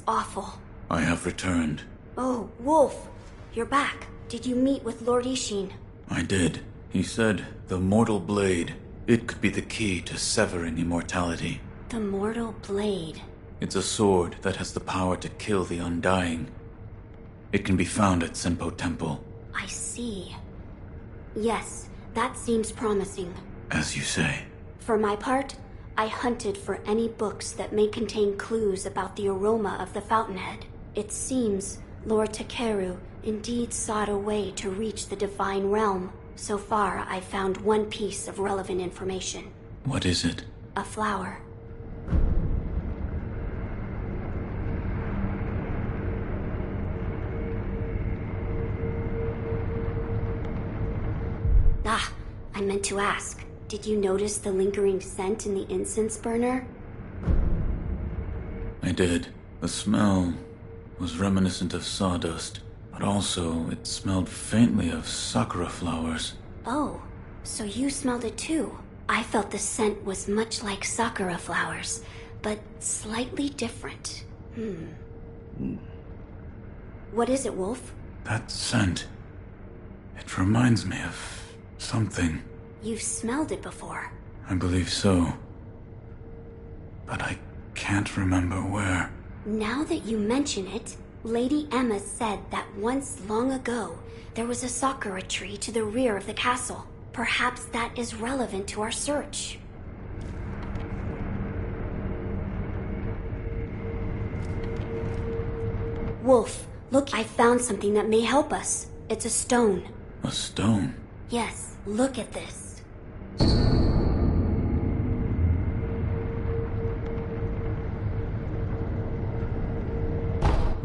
awful. I have returned. Oh, Wolf, you're back. Did you meet with Lord Ishin? I did. He said the mortal blade, it could be the key to severing immortality. The mortal blade. It's a sword that has the power to kill the undying. It can be found at Senpo Temple. I see. Yes, that seems promising. As you say. For my part, I hunted for any books that may contain clues about the aroma of the fountainhead. It seems Lord Takeru indeed sought a way to reach the divine realm. So far, I've found one piece of relevant information. What is it? A flower. Ah, I meant to ask. Did you notice the lingering scent in the incense burner? I did. The smell was reminiscent of sawdust, but also it smelled faintly of sakura flowers. Oh, so you smelled it too. I felt the scent was much like sakura flowers, but slightly different. What is it, Wolf? That scent. It reminds me of something. You've smelled it before. I believe so. But I can't remember where. Now that you mention it, Lady Emma said that once long ago, there was a sakura tree to the rear of the castle. Perhaps that is relevant to our search. Wolf, look, I found something that may help us. It's a stone. A stone? Yes, look at this.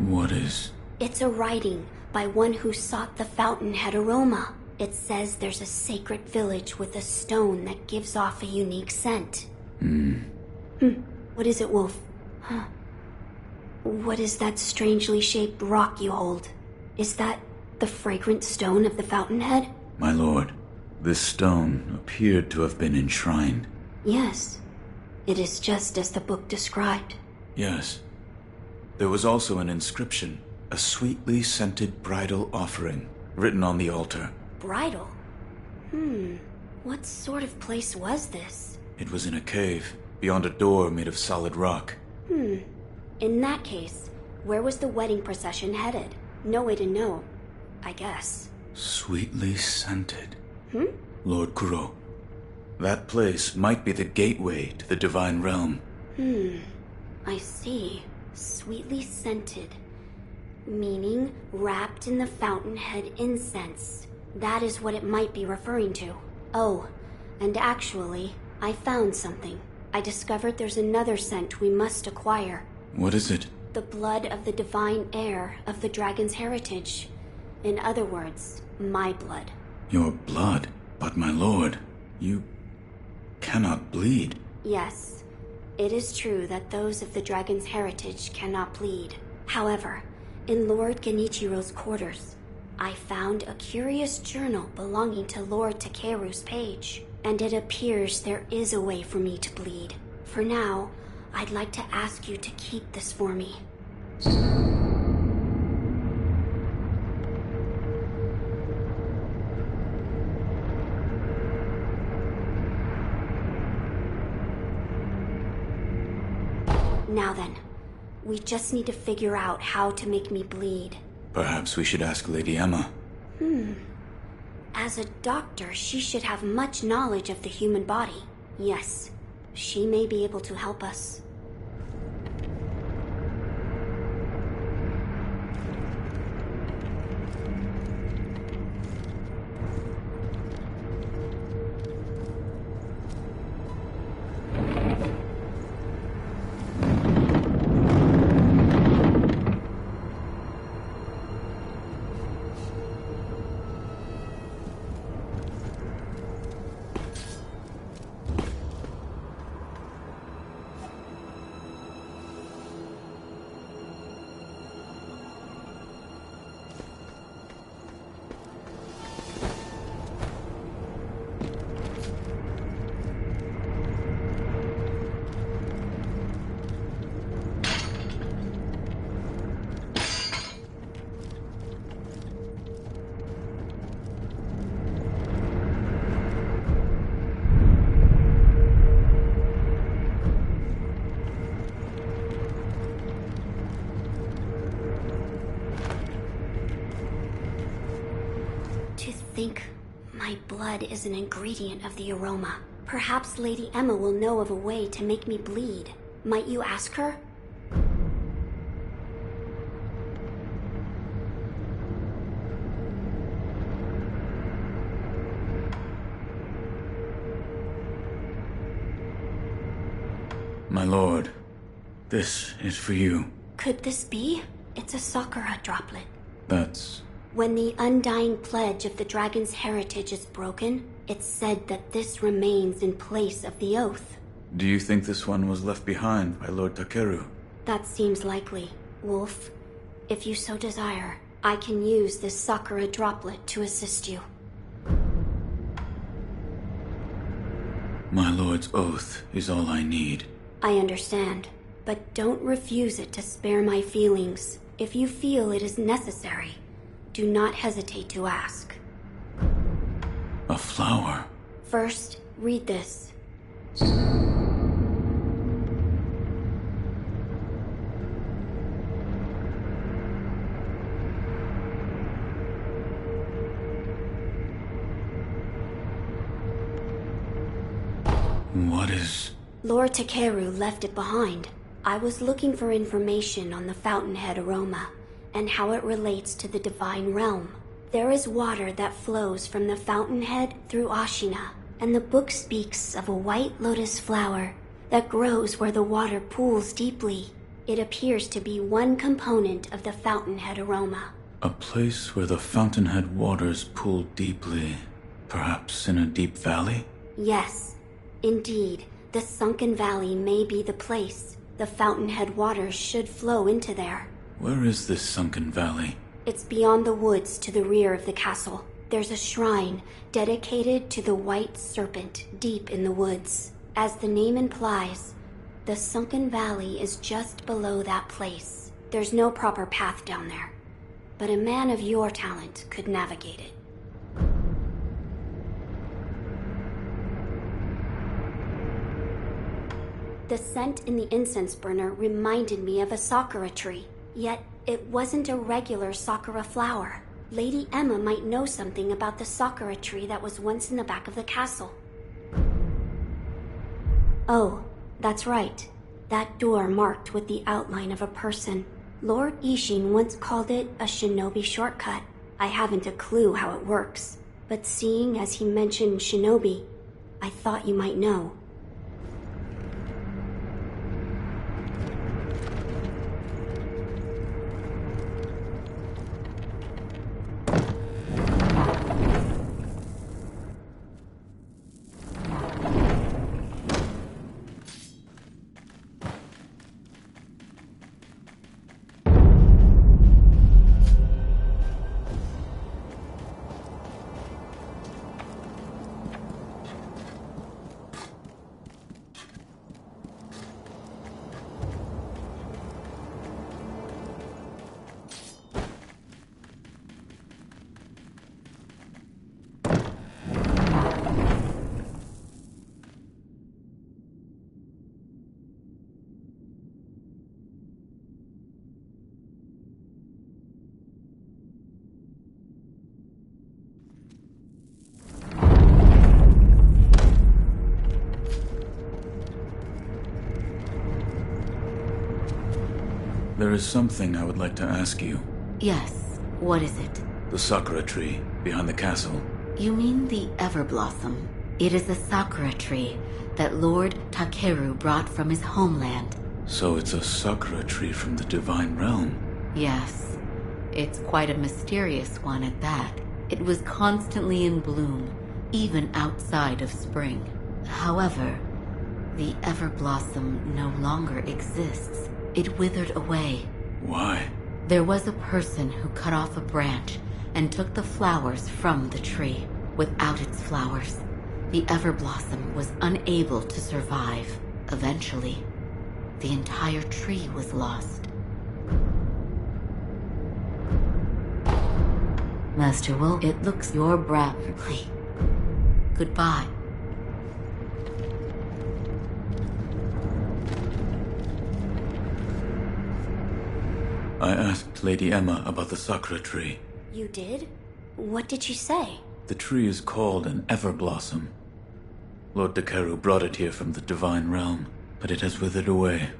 What is? It's a writing by one who sought the fountainhead aroma. It says there's a sacred village with a stone that gives off a unique scent. What is it, Wolf? Huh. What is that strangely shaped rock you hold? Is that the fragrant stone of the fountainhead? My lord, this stone appeared to have been enshrined. Yes. It is just as the book described. Yes. There was also an inscription, a sweetly scented bridal offering, written on the altar. Bridal? What sort of place was this? It was in a cave, beyond a door made of solid rock. In that case, where was the wedding procession headed? No way to know, I guess. Sweetly scented. Lord Kuro. That place might be the gateway to the divine realm. I see. Sweetly scented. Meaning wrapped in the fountainhead incense. That is what it might be referring to. Oh, and actually, I found something. I discovered there's another scent we must acquire. What is it? The blood of the divine heir of the dragon's heritage. In other words, my blood. Your blood? But my lord, you cannot bleed. Yes, it is true that those of the dragon's heritage cannot bleed. However, in Lord Genichiro's quarters, I found a curious journal belonging to Lord Takeru's page, and it appears there is a way for me to bleed. For now, I'd like to ask you to keep this for me. Now then, we just need to figure out how to make me bleed. Perhaps we should ask Lady Emma. As a doctor, she should have much knowledge of the human body. Yes, she may be able to help us. To think my blood is an ingredient of the aroma. Perhaps Lady Emma will know of a way to make me bleed. Might you ask her? My lord, this is for you. Could this be? It's a Sakura droplet. That's... When the undying pledge of the dragon's heritage is broken, it's said that this remains in place of the oath. Do you think this one was left behind by Lord Takeru? That seems likely. Wolf, if you so desire, I can use this Sakura droplet to assist you. My lord's oath is all I need. I understand, but don't refuse it to spare my feelings. If you feel it is necessary, do not hesitate to ask. A flower? First, read this. What is... Lord Takeru left it behind. I was looking for information on the fountainhead aroma and how it relates to the divine realm. There is water that flows from the fountainhead through Ashina, and the book speaks of a white lotus flower that grows where the water pools deeply. It appears to be one component of the fountainhead aroma. A place where the fountainhead waters pool deeply, perhaps in a deep valley? Yes, indeed. The sunken valley may be the place. The fountainhead waters should flow into there. Where is this sunken valley? It's beyond the woods to the rear of the castle. There's a shrine dedicated to the white serpent deep in the woods. As the name implies, the sunken valley is just below that place. There's no proper path down there, but a man of your talent could navigate it. The scent in the incense burner reminded me of a sakura tree, yet it wasn't a regular sakura flower. Lady Emma might know something about the sakura tree that was once in the back of the castle. Oh, that's right. That door marked with the outline of a person. Lord Ishin once called it a shinobi shortcut. I haven't a clue how it works, but seeing as he mentioned shinobi, I thought you might know. There is something I would like to ask you. Yes, what is it? The sakura tree behind the castle. You mean the Everblossom? It is a sakura tree that Lord Takeru brought from his homeland. So it's a sakura tree from the divine realm. Yes, it's quite a mysterious one at that. It was constantly in bloom, even outside of spring. However, the Everblossom no longer exists. It withered away. Why? There was a person who cut off a branch and took the flowers from the tree. Without its flowers, the Everblossom was unable to survive. Eventually, the entire tree was lost. Master Wolf, it looks your bravely. Goodbye. I asked Lady Emma about the sakura tree. You did? What did she say? The tree is called an Everblossom. Lord Dekeru brought it here from the Divine Realm, but it has withered away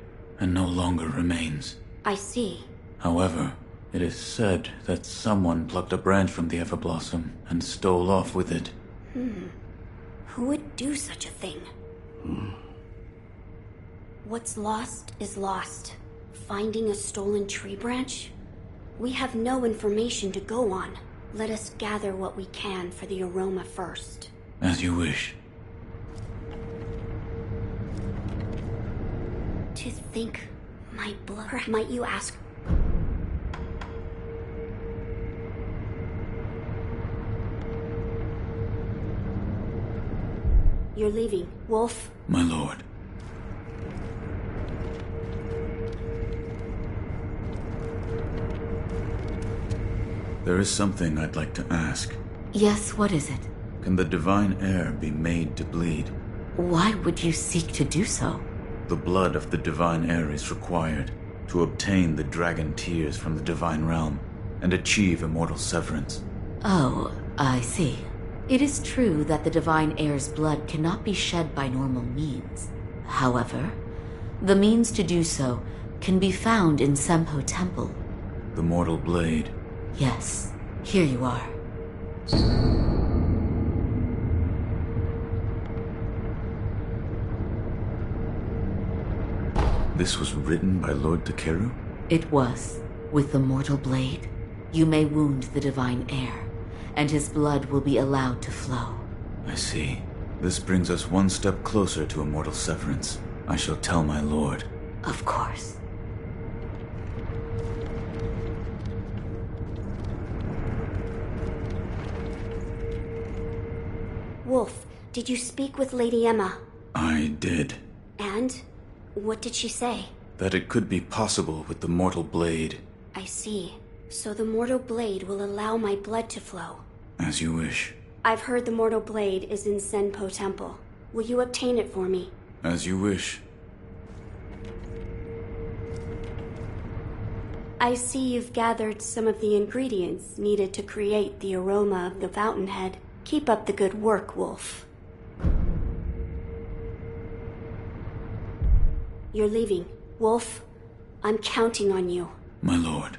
and no longer remains. I see. However, it is said that someone plucked a branch from the Everblossom and stole off with it. Who would do such a thing? What's lost is lost. Finding a stolen tree branch? We have no information to go on. Let us gather what we can for the aroma first. As you wish. To think my blood... Might you ask... You're leaving, Wolf? My lord. There is something I'd like to ask. Yes, what is it? Can the divine air be made to bleed? Why would you seek to do so? The blood of the divine air is required to obtain the dragon tears from the divine realm and achieve immortal severance. Oh, I see. It is true that the divine air's blood cannot be shed by normal means. However, the means to do so can be found in Senpo Temple. The mortal blade. Yes, here you are. This was written by Lord Dekeru? It was. With the mortal blade, you may wound the divine air, and his blood will be allowed to flow. I see. This brings us one step closer to immortal severance. I shall tell my lord. Of course. Wolf, did you speak with Lady Emma? I did. And? What did she say? That it could be possible with the mortal blade. I see. So the mortal blade will allow my blood to flow. As you wish. I've heard the mortal blade is in Senpo Temple. Will you obtain it for me? As you wish. I see you've gathered some of the ingredients needed to create the aroma of the fountainhead. Keep up the good work, Wolf. You're leaving. Wolf, I'm counting on you. My lord.